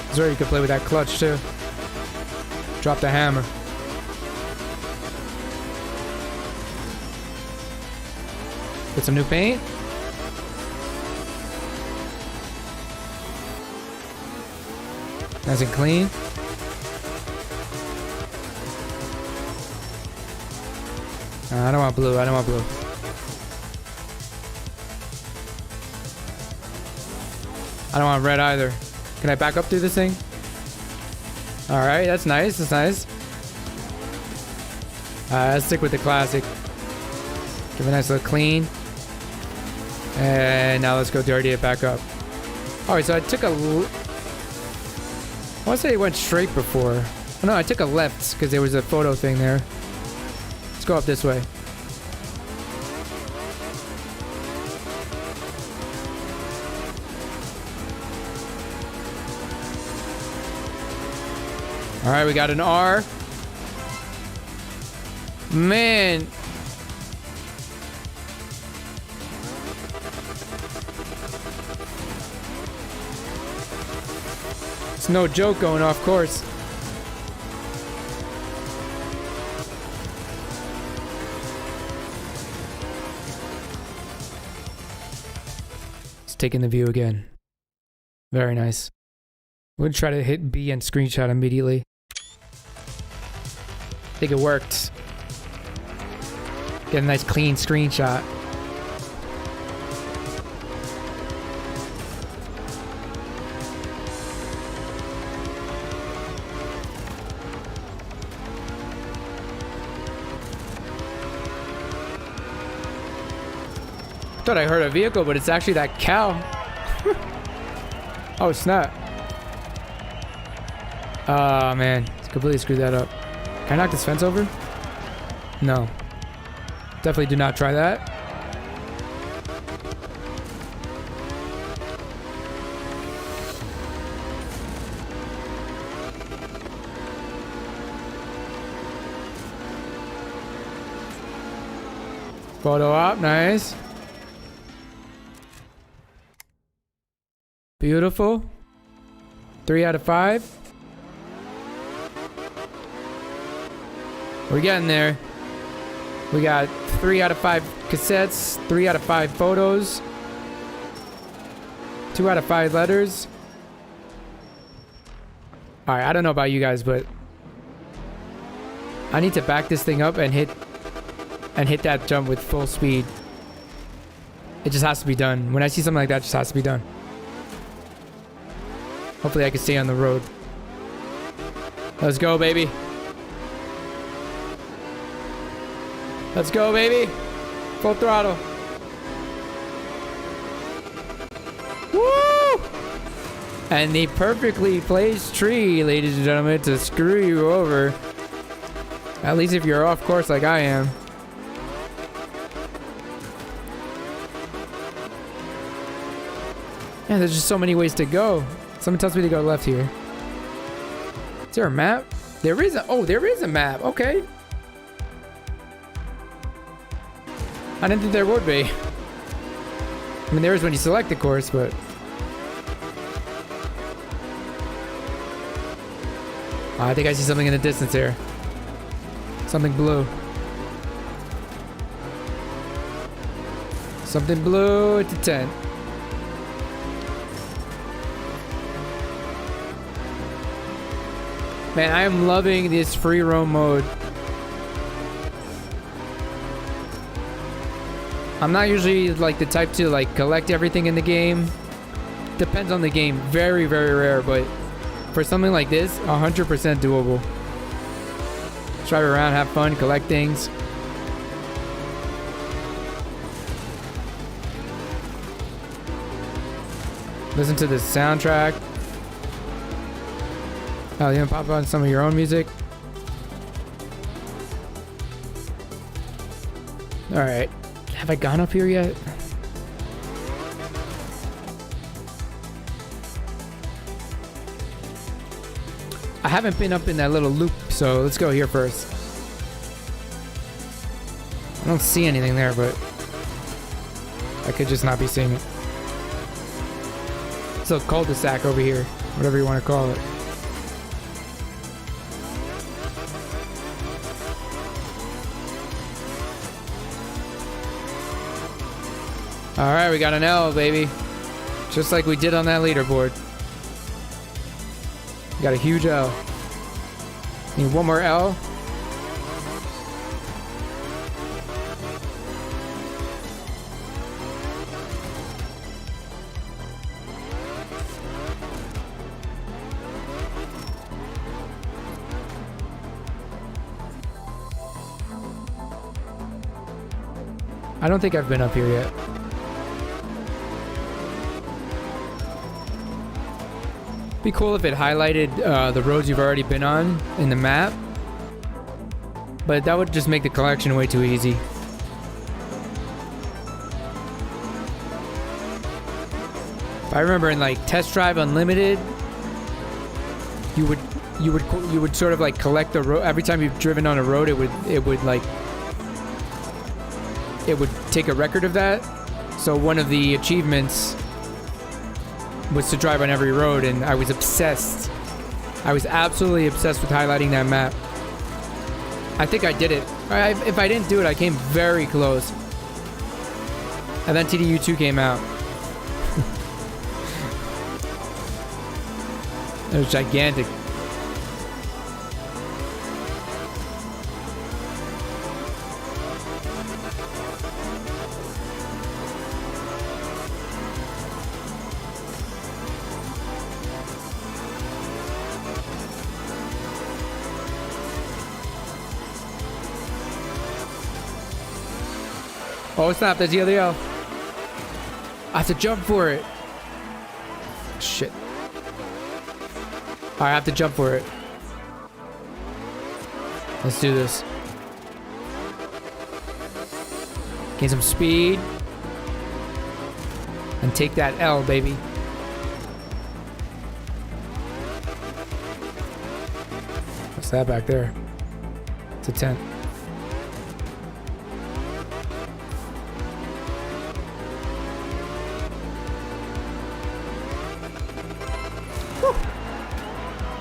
This is where you can play with that clutch too. Drop the hammer. Get some new paint. Nice and clean. I don't want blue. I don't want blue. I don't want red either. Can I back up through this thing? Alright, that's nice. That's nice. Let's stick with the classic. Give a nice little clean. And now let's go dirty it back up. Alright, so I took a... I want to say it went straight before. Oh, no, I took a left because there was a photo thing there. Let's go up this way. All right, we got an R. Man. no joke going off course. It's taking the view again. Very nice. We'll try to hit B and screenshot immediately. I think it worked. Get a nice clean screenshot. I thought I heard a vehicle, but it's actually that cow. Oh, snap. Oh, man. Completely screwed that up. Can I knock this fence over? No. Definitely do not try that. Photo op, nice. Beautiful. 3 out of 5. We're getting there. We got 3 out of 5 cassettes, 3 out of 5 photos, 2 out of 5 letters. Alright, I don't know about you guys, but I need to back this thing up and hit that jump with full speed. It just has to be done. When I see something like that, it just has to be done. Hopefully I can stay on the road. Let's go, baby. Let's go, baby. Full throttle. Woo! And the perfectly placed tree, ladies and gentlemen, to screw you over. At least if you're off course like I am. Yeah, there's just so many ways to go. Someone tells me to go left here. Is there a map? There is a... Oh, there is a map. Okay. I didn't think there would be. I mean, there is when you select the course, but... Oh, I think I see something in the distance here. Something blue. Something blue at the tent. Man, I am loving this free roam mode. I'm not usually like the type to like collect everything in the game. Depends on the game. Very, very rare, but for something like this, 100% doable. Drive around, have fun, collect things. Listen to the soundtrack. Oh, you want to pop on some of your own music? Alright. Have I gone up here yet? I haven't been up in that little loop, so let's go here first. I don't see anything there, but I could just not be seeing it. It's a cul-de-sac over here, whatever you want to call it. Alright, we got an L, baby. Just like we did on that leaderboard. We got a huge L. Need one more L. I don't think I've been up here yet. Be cool if it highlighted the roads you've already been on in the map, but that would just make the collection way too easy. I remember in like Test Drive Unlimited, you would sort of like collect the road every time you've driven on a road. It would take a record of that. So one of the achievements was to drive on every road, and I was obsessed I was absolutely obsessed with highlighting that map. I think I did it. If I didn't do it, I came very close. And then TDU2 came out. It was gigantic. Oh snap, there's the other L. I have to jump for it. Shit. I have to jump for it. Let's do this. Gain some speed. And take that L, baby. What's that back there? It's a tent.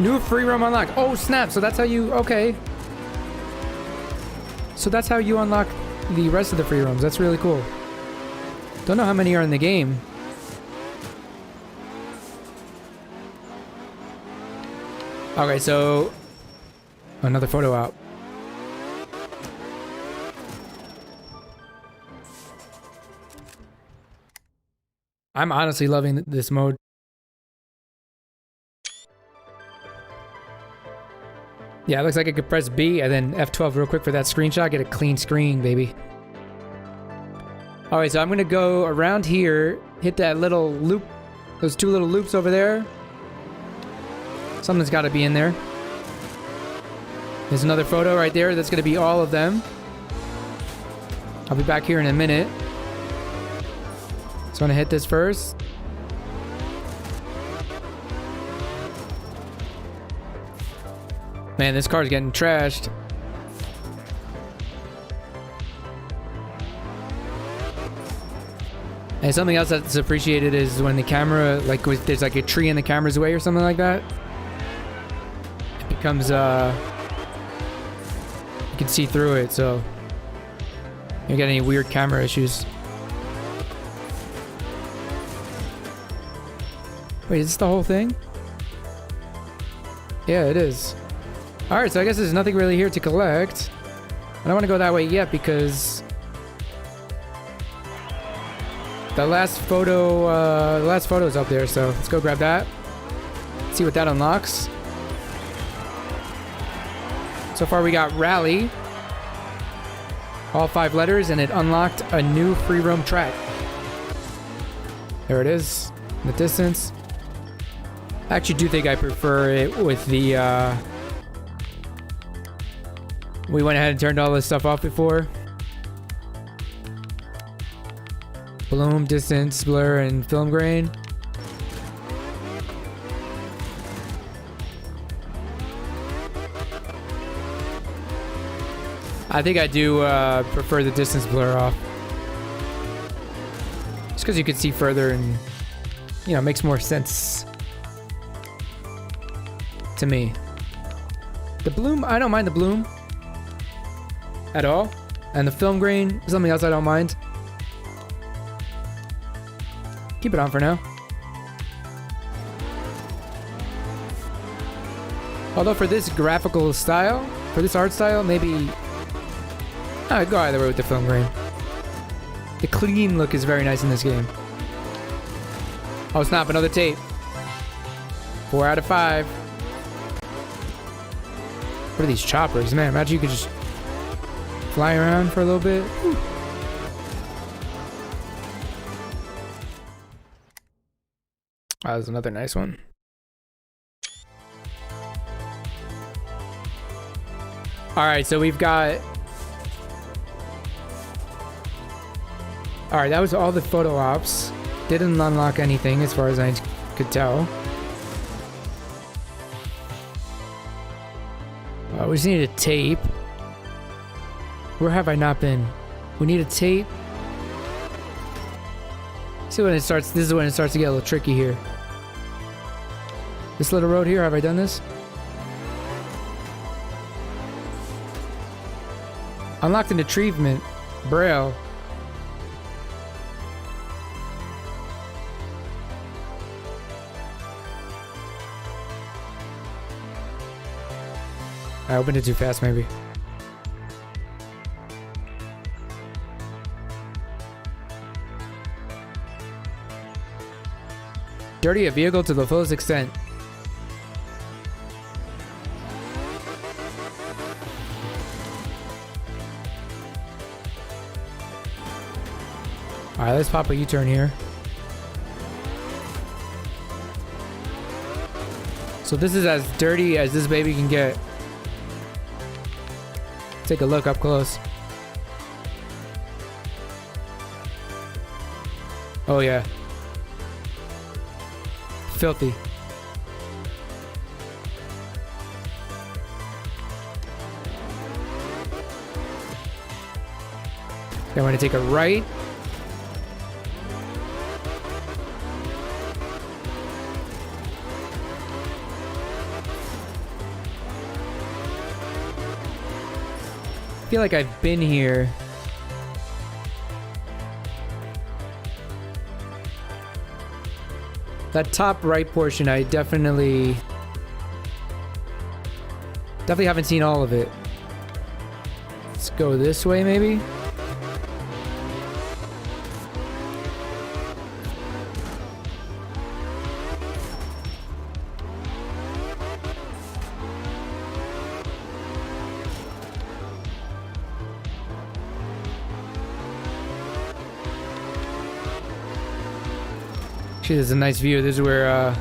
New free roam unlocked. Oh snap, so that's how you, okay. So that's how you unlock the rest of the free roams. That's really cool. Don't know how many are in the game. Okay, so another photo out. I'm honestly loving this mode. Yeah, it looks like I could press B and then F12 real quick for that screenshot. Get a clean screen, baby. Alright, so I'm gonna go around here, hit that little loop, those two little loops over there. Something's gotta be in there. There's another photo right there. That's gonna be all of them. I'll be back here in a minute. So I'm gonna hit this first. Man, this car's getting trashed. And something else that's appreciated is when the camera, like, there's like a tree in the camera's way or something like that. It becomes, you can see through it, so you don't get any weird camera issues. Wait, is this the whole thing? Yeah, it is. Alright, so I guess there's nothing really here to collect. I don't want to go that way yet because the last photo is up there, so let's go grab that. See what that unlocks. So far we got Rally. All 5 letters, and it unlocked a new free roam track. There it is, in the distance. I actually do think I prefer it with the, we went ahead and turned all this stuff off before. Bloom, distance, blur, and film grain. I think I do prefer the distance blur off. Just because you can see further and, you know, makes more sense to me. The bloom, I don't mind the bloom at all. And the film grain, something else I don't mind. Keep it on for now. Although for this graphical style, for this art style, maybe I'd go either way with the film grain. The clean look is very nice in this game. Oh snap, another tape. 4 out of 5. What are these choppers? Man, imagine you could just fly around for a little bit. Whew. Oh, there's another nice one. Alright, so we've got... Alright, that was all the photo ops. Didn't unlock anything as far as I could tell. We just need a tape. Where have I not been? We need a tape. See when it starts. This is when it starts to get a little tricky here. This little road here, have I done this? Unlocked an achievement. Braille. I opened it too fast, maybe. Dirty a vehicle to the fullest extent. Alright, let's pop a U-turn here. So this is as dirty as this baby can get. Take a look up close. Oh yeah. Filthy. Okay, I'm gonna take a right. I feel like I've been here. That top right portion, I definitely haven't seen all of it. Let's go this way, maybe. This is a nice view. This is where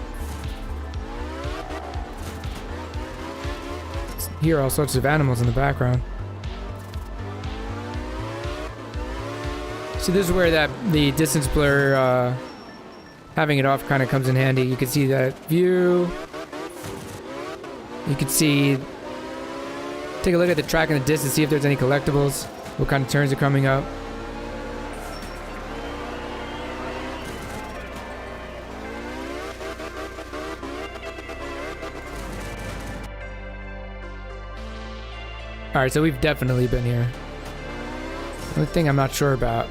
hear all sorts of animals in the background. So this is where the distance blur, having it off, kind of comes in handy. You can see that view. You can see. Take a look at the track in the distance, see if there's any collectibles. What kind of turns are coming up. Alright, so we've definitely been here. The only thing I'm not sure about.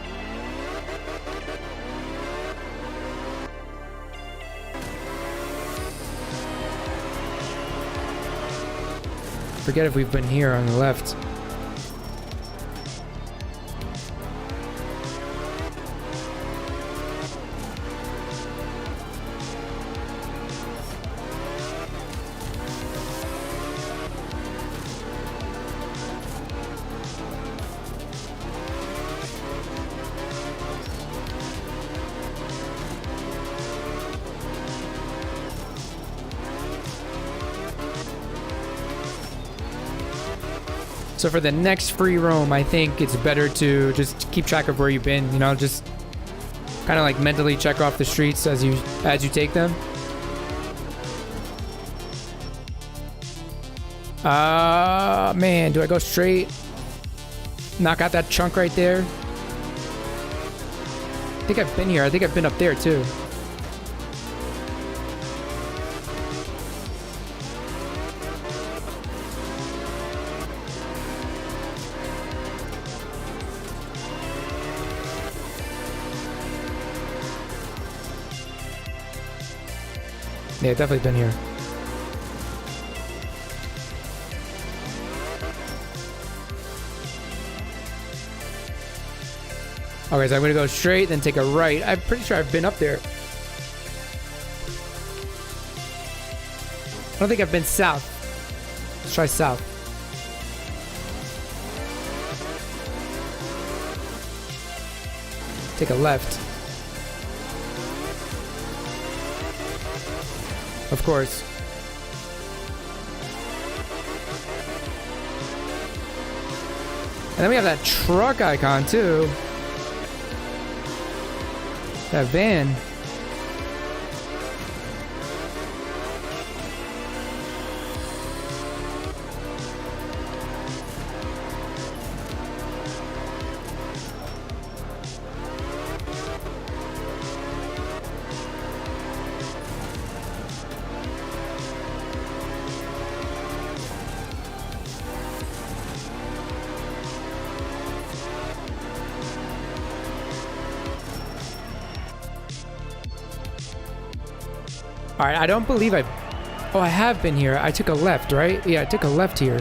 Forget if we've been here on the left. So for the next free roam, I think it's better to just keep track of where you've been, you know, just kind of like mentally check off the streets as you take them. Man, do I go straight? Knock out that chunk right there? I think I've been here. I think I've been up there too. Yeah, definitely been here. Okay, so I'm gonna go straight, then take a right. I'm pretty sure I've been up there. I don't think I've been south. Let's try south. Take a left. Of course. And then we have that truck icon too. That van. All right, I don't believe I've... Oh, I have been here. I took a left, right? Yeah, I took a left here.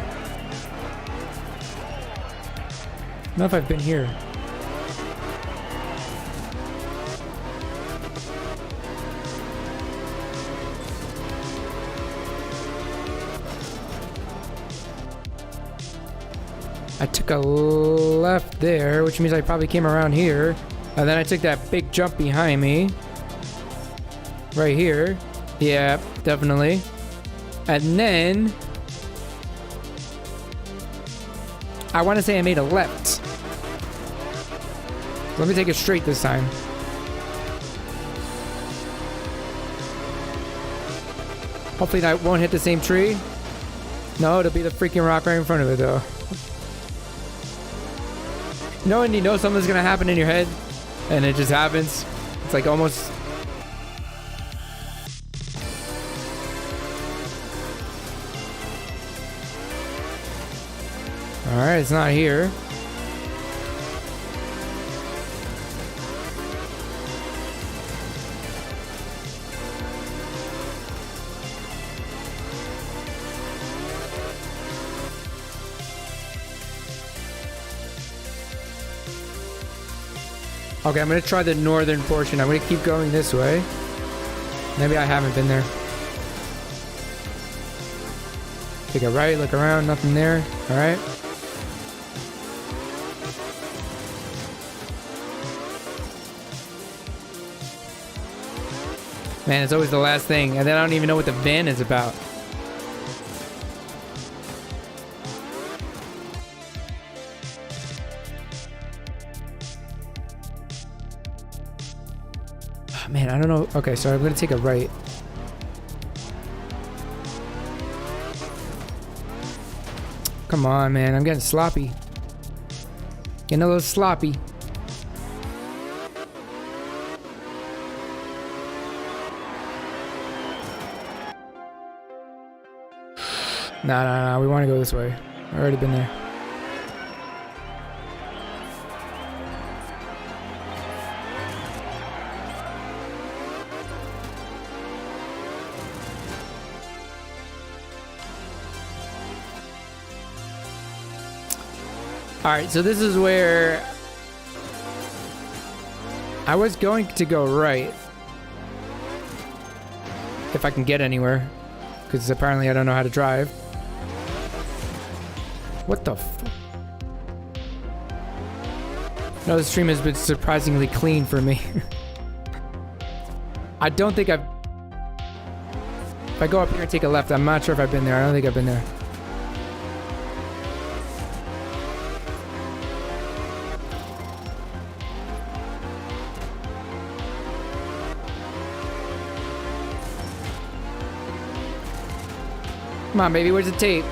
I don't know if I've been here. I took a left there, which means I probably came around here. And then I took that big jump behind me. Right here. Yeah, definitely. And then... I want to say I made a left. Let me take it straight this time. Hopefully that won't hit the same tree. No, it'll be the freaking rock right in front of it though. You know when you know something's gonna happen in your head and it just happens? It's like almost... Alright, it's not here. Okay, I'm gonna try the northern portion. I'm gonna keep going this way. Maybe I haven't been there. Take a right, look around, nothing there. Alright. Man, it's always the last thing, and then I don't even know what the van is about. Oh, man, I don't know. Okay, so I'm gonna take a right. Come on, man, I'm getting sloppy. Getting a little sloppy. Nah, we want to go this way. I've already been there. Alright, so this is where I was going to go right. If I can get anywhere. Because apparently I don't know how to drive. What the f... No, the stream has been surprisingly clean for me. I don't think I've... If I go up here and take a left, I'm not sure if I've been there. I don't think I've been there. Come on, baby, where's the tape?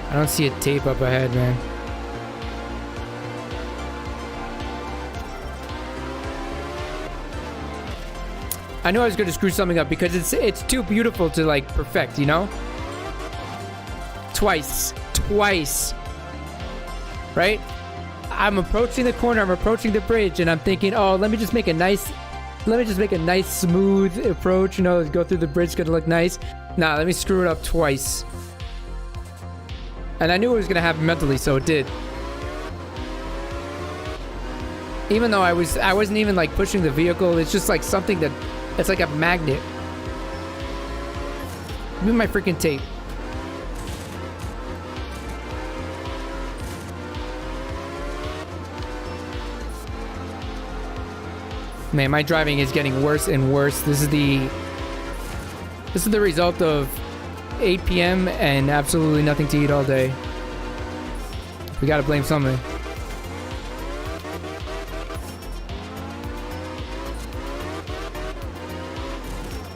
I don't see a tape up ahead, man. I knew I was going to screw something up because it's too beautiful to like perfect, you know? Twice. Right? I'm approaching the corner, I'm approaching the bridge, and I'm thinking, oh, let me just make a nice smooth approach, you know, go through the bridge, it's gonna look nice. Nah, let me screw it up twice. And I knew it was gonna happen mentally, so it did. Even though I wasn't even like pushing the vehicle, it's just like something that, it's like a magnet. Give me my freaking tape. Man, my driving is getting worse and worse. This is the result of 8 p.m. and absolutely nothing to eat all day. We gotta blame somebody.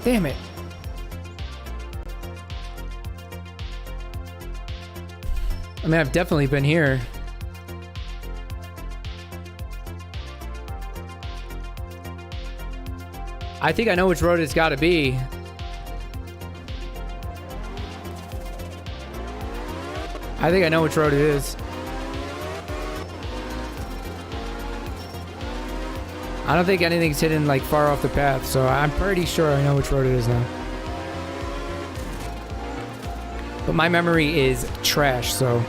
Damn it. I mean, I've definitely been here. I think I know which road it's gotta be. I think I know which road it is. I don't think anything's hidden like far off the path, so I'm pretty sure I know which road it is now. But my memory is trash, so.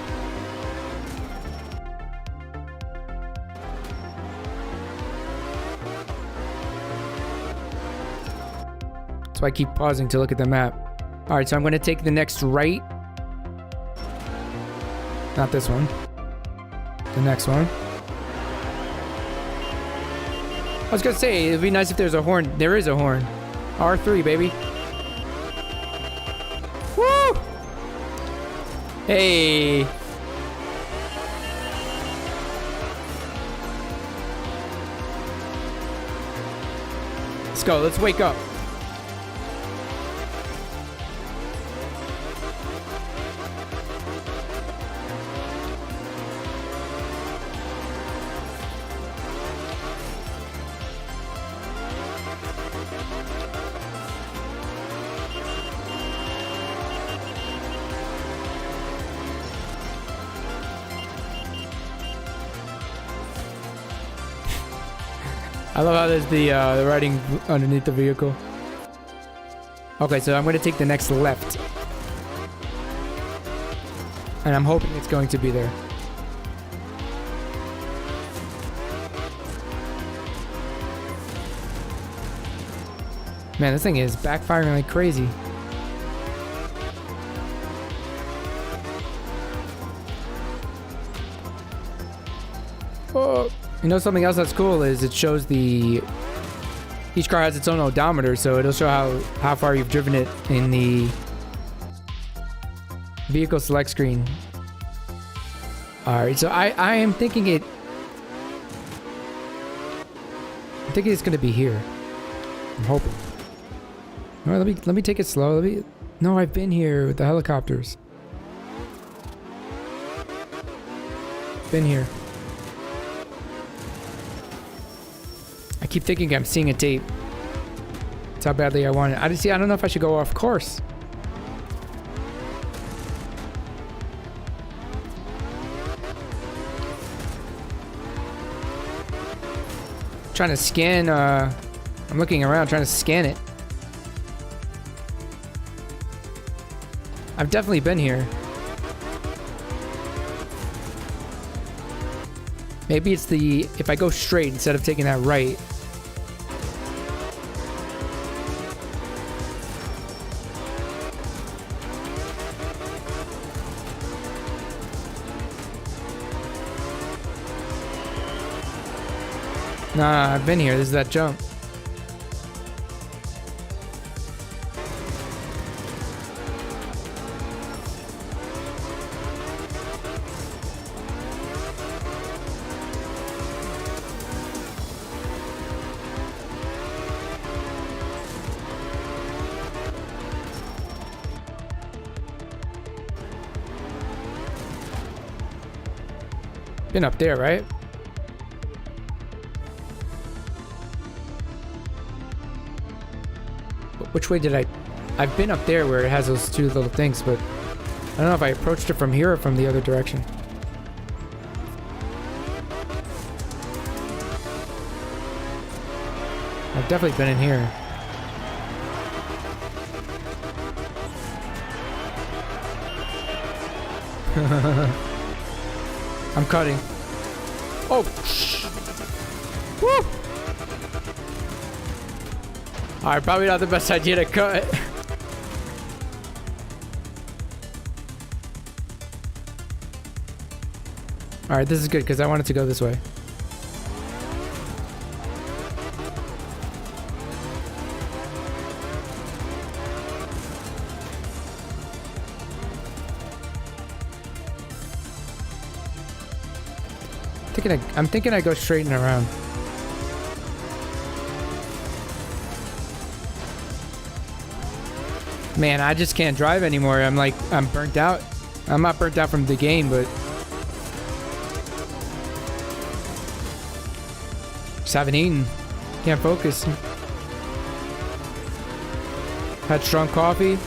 That's why I keep pausing to look at the map. All right, so I'm going to take the next right. Not this one. The next one. I was going to say, it'd be nice if there's a horn. There is a horn. R3, baby. Woo! Hey. Let's go. Let's wake up. I love how there's the writing underneath the vehicle. Okay, so I'm going to take the next left. And I'm hoping it's going to be there. Man, this thing is backfiring like crazy. Oh. You know, something else that's cool is it shows each car has its own odometer, so it'll show how far you've driven it in the vehicle select screen. Alright, so I am thinking it's going to be here. I'm hoping. Alright, let me take it slow. No, I've been here with the helicopters. Been here. I keep thinking I'm seeing a tape. That's how badly I want it. I don't know if I should go off course. Trying to scan, I'm looking around trying to scan it. I've definitely been here. Maybe it's if I go straight instead of taking that right. Nah, I've been here. This is that jump. Been up there, right? Which way did I've been up there where it has those two little things, but I don't know if I approached it from here or from the other direction. I've definitely been in here. I'm cutting. Oh, shh. Woo! Alright, probably not the best idea to cut. Alright, this is good because I want it to go this way. I'm thinking I go straight and around. Man, I just can't drive anymore. I'm burnt out. I'm not burnt out from the game, but just haven't eaten. Can't focus. Had strong coffee.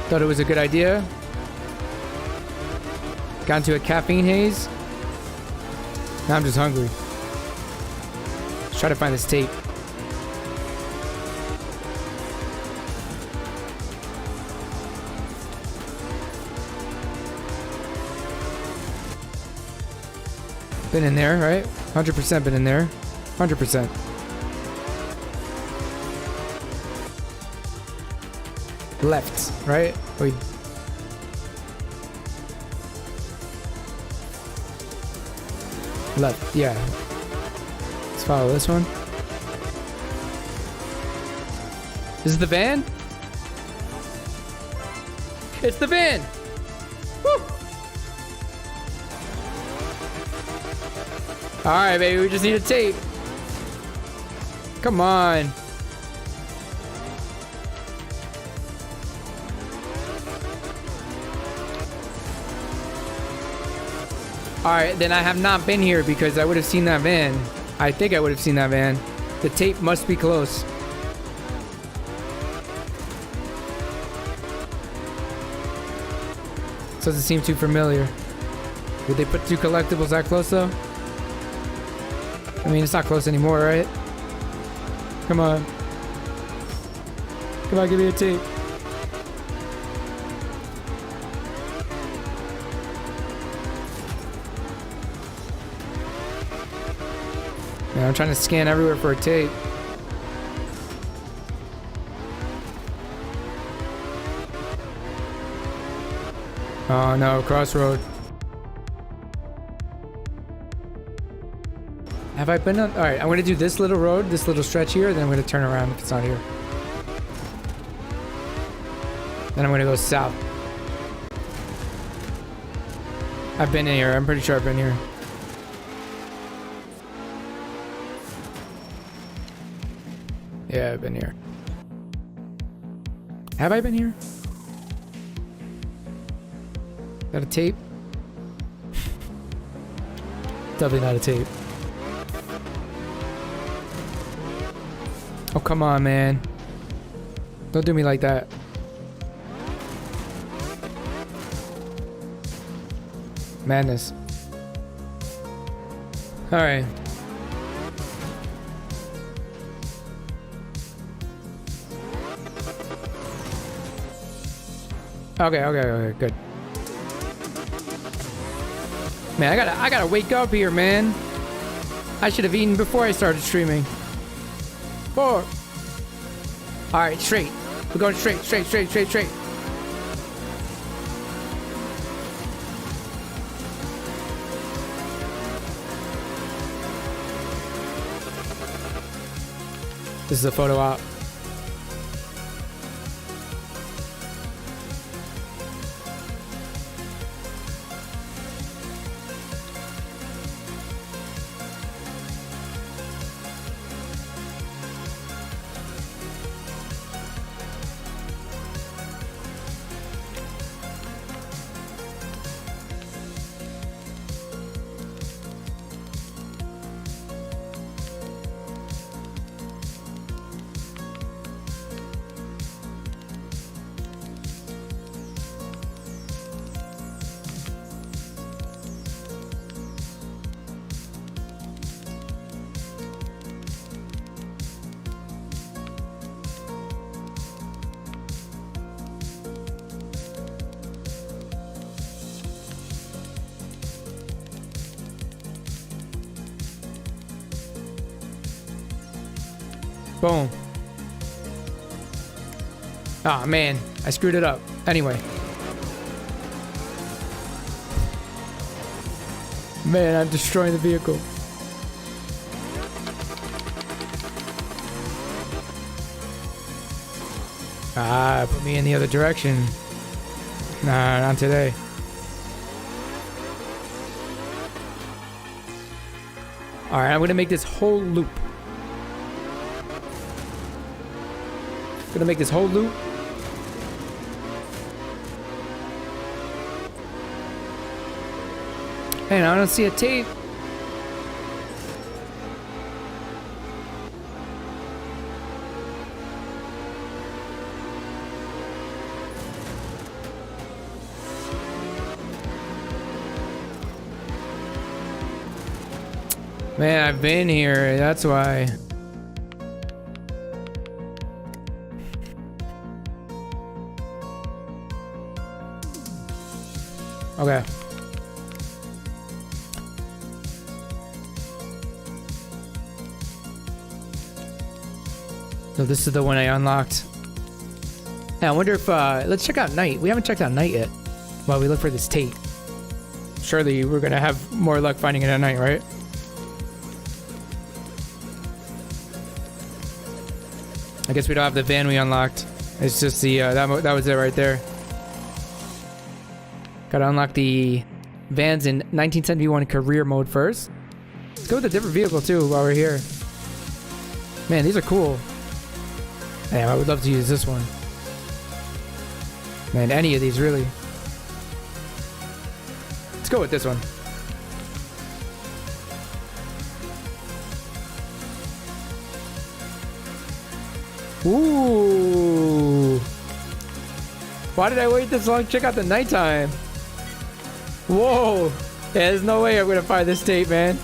Thought it was a good idea. Got into a caffeine haze. Now I'm just hungry. Let's try to find this tape. Been in there, right? 100% been in there. 100%. Left, right? Wait. Left, yeah. Let's follow this one. This is the van? It's the van! Woo! Alright, baby, we just need a tape. Come on. Alright, then I have not been here because I would have seen that van. I think I would have seen that van. The tape must be close. Doesn't seem too familiar. Would they put two collectibles that close though? I mean, it's not close anymore, right? Come on. Come on, give me a tape. Man, I'm trying to scan everywhere for a tape. Oh no, crossroad. Have I been on? All right, I'm gonna do this little road, this little stretch here, then I'm gonna turn around if it's not here. Then I'm gonna go south. I've been in here. I'm pretty sure I've been here. Yeah, I've been here. Have I been here? Got a tape? Definitely not a tape. Oh, come on, man. Don't do me like that. Madness. Alright. Okay, good. Man, I gotta wake up here, man. I should have eaten before I started streaming. 4. Alright, straight. We're going straight. This is a photo op. Boom. Ah, man. I screwed it up. Anyway. Man, I'm destroying the vehicle. Ah, put me in the other direction. Nah, not today. Alright, I'm gonna make this whole loop. Gonna make this whole loop. Man, I don't see a tape. Man, I've been here. That's why. Okay. So this is the one I unlocked. Now, I wonder if, let's check out night. We haven't checked out night yet while we look for this tape. Surely we're gonna have more luck finding it at night, right? I guess we don't have the van we unlocked. It's just the, that was it right there. Gotta unlock the vans in 1971 career mode first. Let's go with a different vehicle too while we're here. Man, these are cool. Damn, I would love to use this one. Man, any of these really. Let's go with this one. Ooh. Why did I wait this long? Check out the nighttime. Whoa. Yeah, there's no way I'm gonna find this tape, man.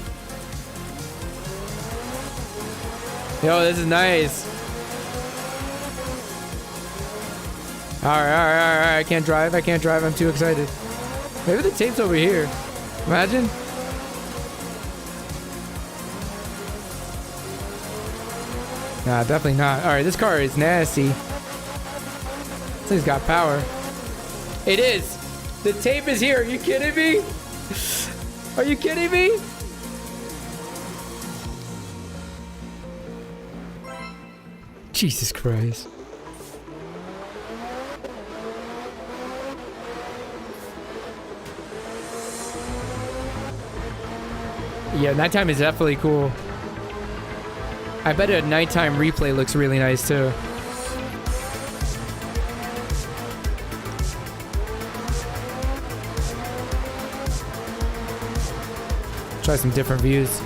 Yo, this is nice. Alright. I can't drive. I'm too excited. Maybe the tape's over here. Imagine. Nah, definitely not. Alright, this car is nasty. This thing's got power. It is. The tape is here. Are you kidding me? Are you kidding me? Jesus Christ. Yeah, nighttime is definitely cool. I bet a nighttime replay looks really nice too. Try some different views.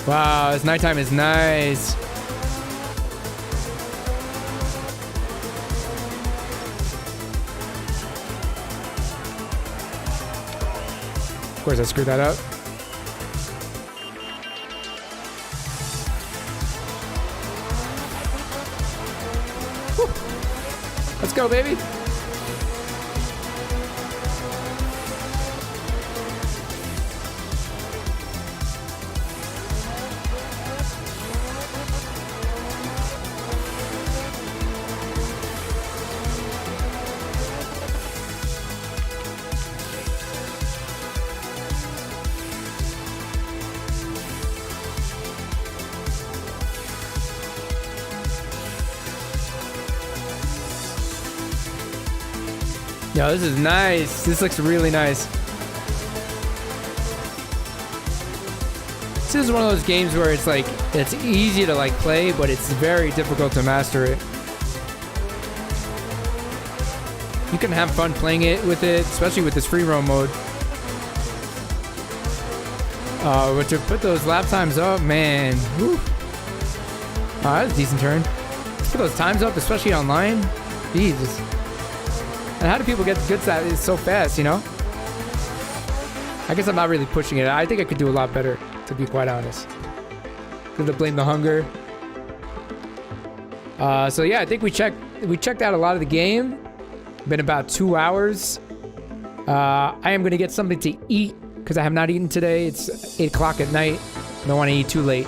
Wow, this nighttime is nice. Of course, I screwed that up. Whew. Let's go, baby. Yo, this is nice. This looks really nice. This is one of those games where it's like, it's easy to like play, but it's very difficult to master it. You can have fun playing it with it, especially with this free roam mode. But to put those lap times up, man. Whew. That was a decent turn. Let's put those times up, especially online. Jesus. And how do people get good at it so fast, you know? I guess I'm not really pushing it. I think I could do a lot better, to be quite honest. Could have blamed the hunger. So yeah, I think we checked out a lot of the game. Been about 2 hours. I am going to get something to eat because I have not eaten today. It's 8 o'clock at night. I don't want to eat too late.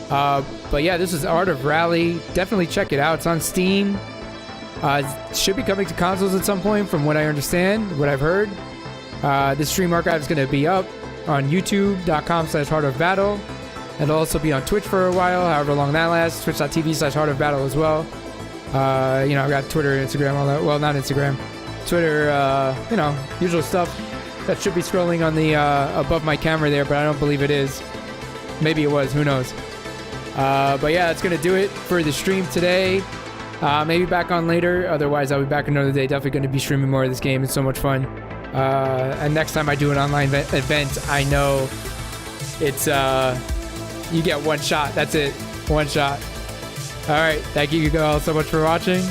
But yeah, this is Art of Rally. Definitely check it out. It's on Steam. It should be coming to consoles at some point from what I understand, what I've heard. This stream archive is going to be up on youtube.com/heartofbattle. It'll also be on Twitch for a while, however long that lasts. Twitch.tv/heartofbattle as well. You know, I've got Twitter, Instagram, all that. Well, not Instagram. Twitter, you know, usual stuff. That should be scrolling on the above my camera there, but I don't believe it is. Maybe it was, who knows. But yeah, that's going to do it for the stream today. Maybe back on later. Otherwise, I'll be back another day. Definitely going to be streaming more of this game. It's so much fun. And next time I do an online event, I know it's you get one shot. That's it. One shot. All right. Thank you all so much for watching.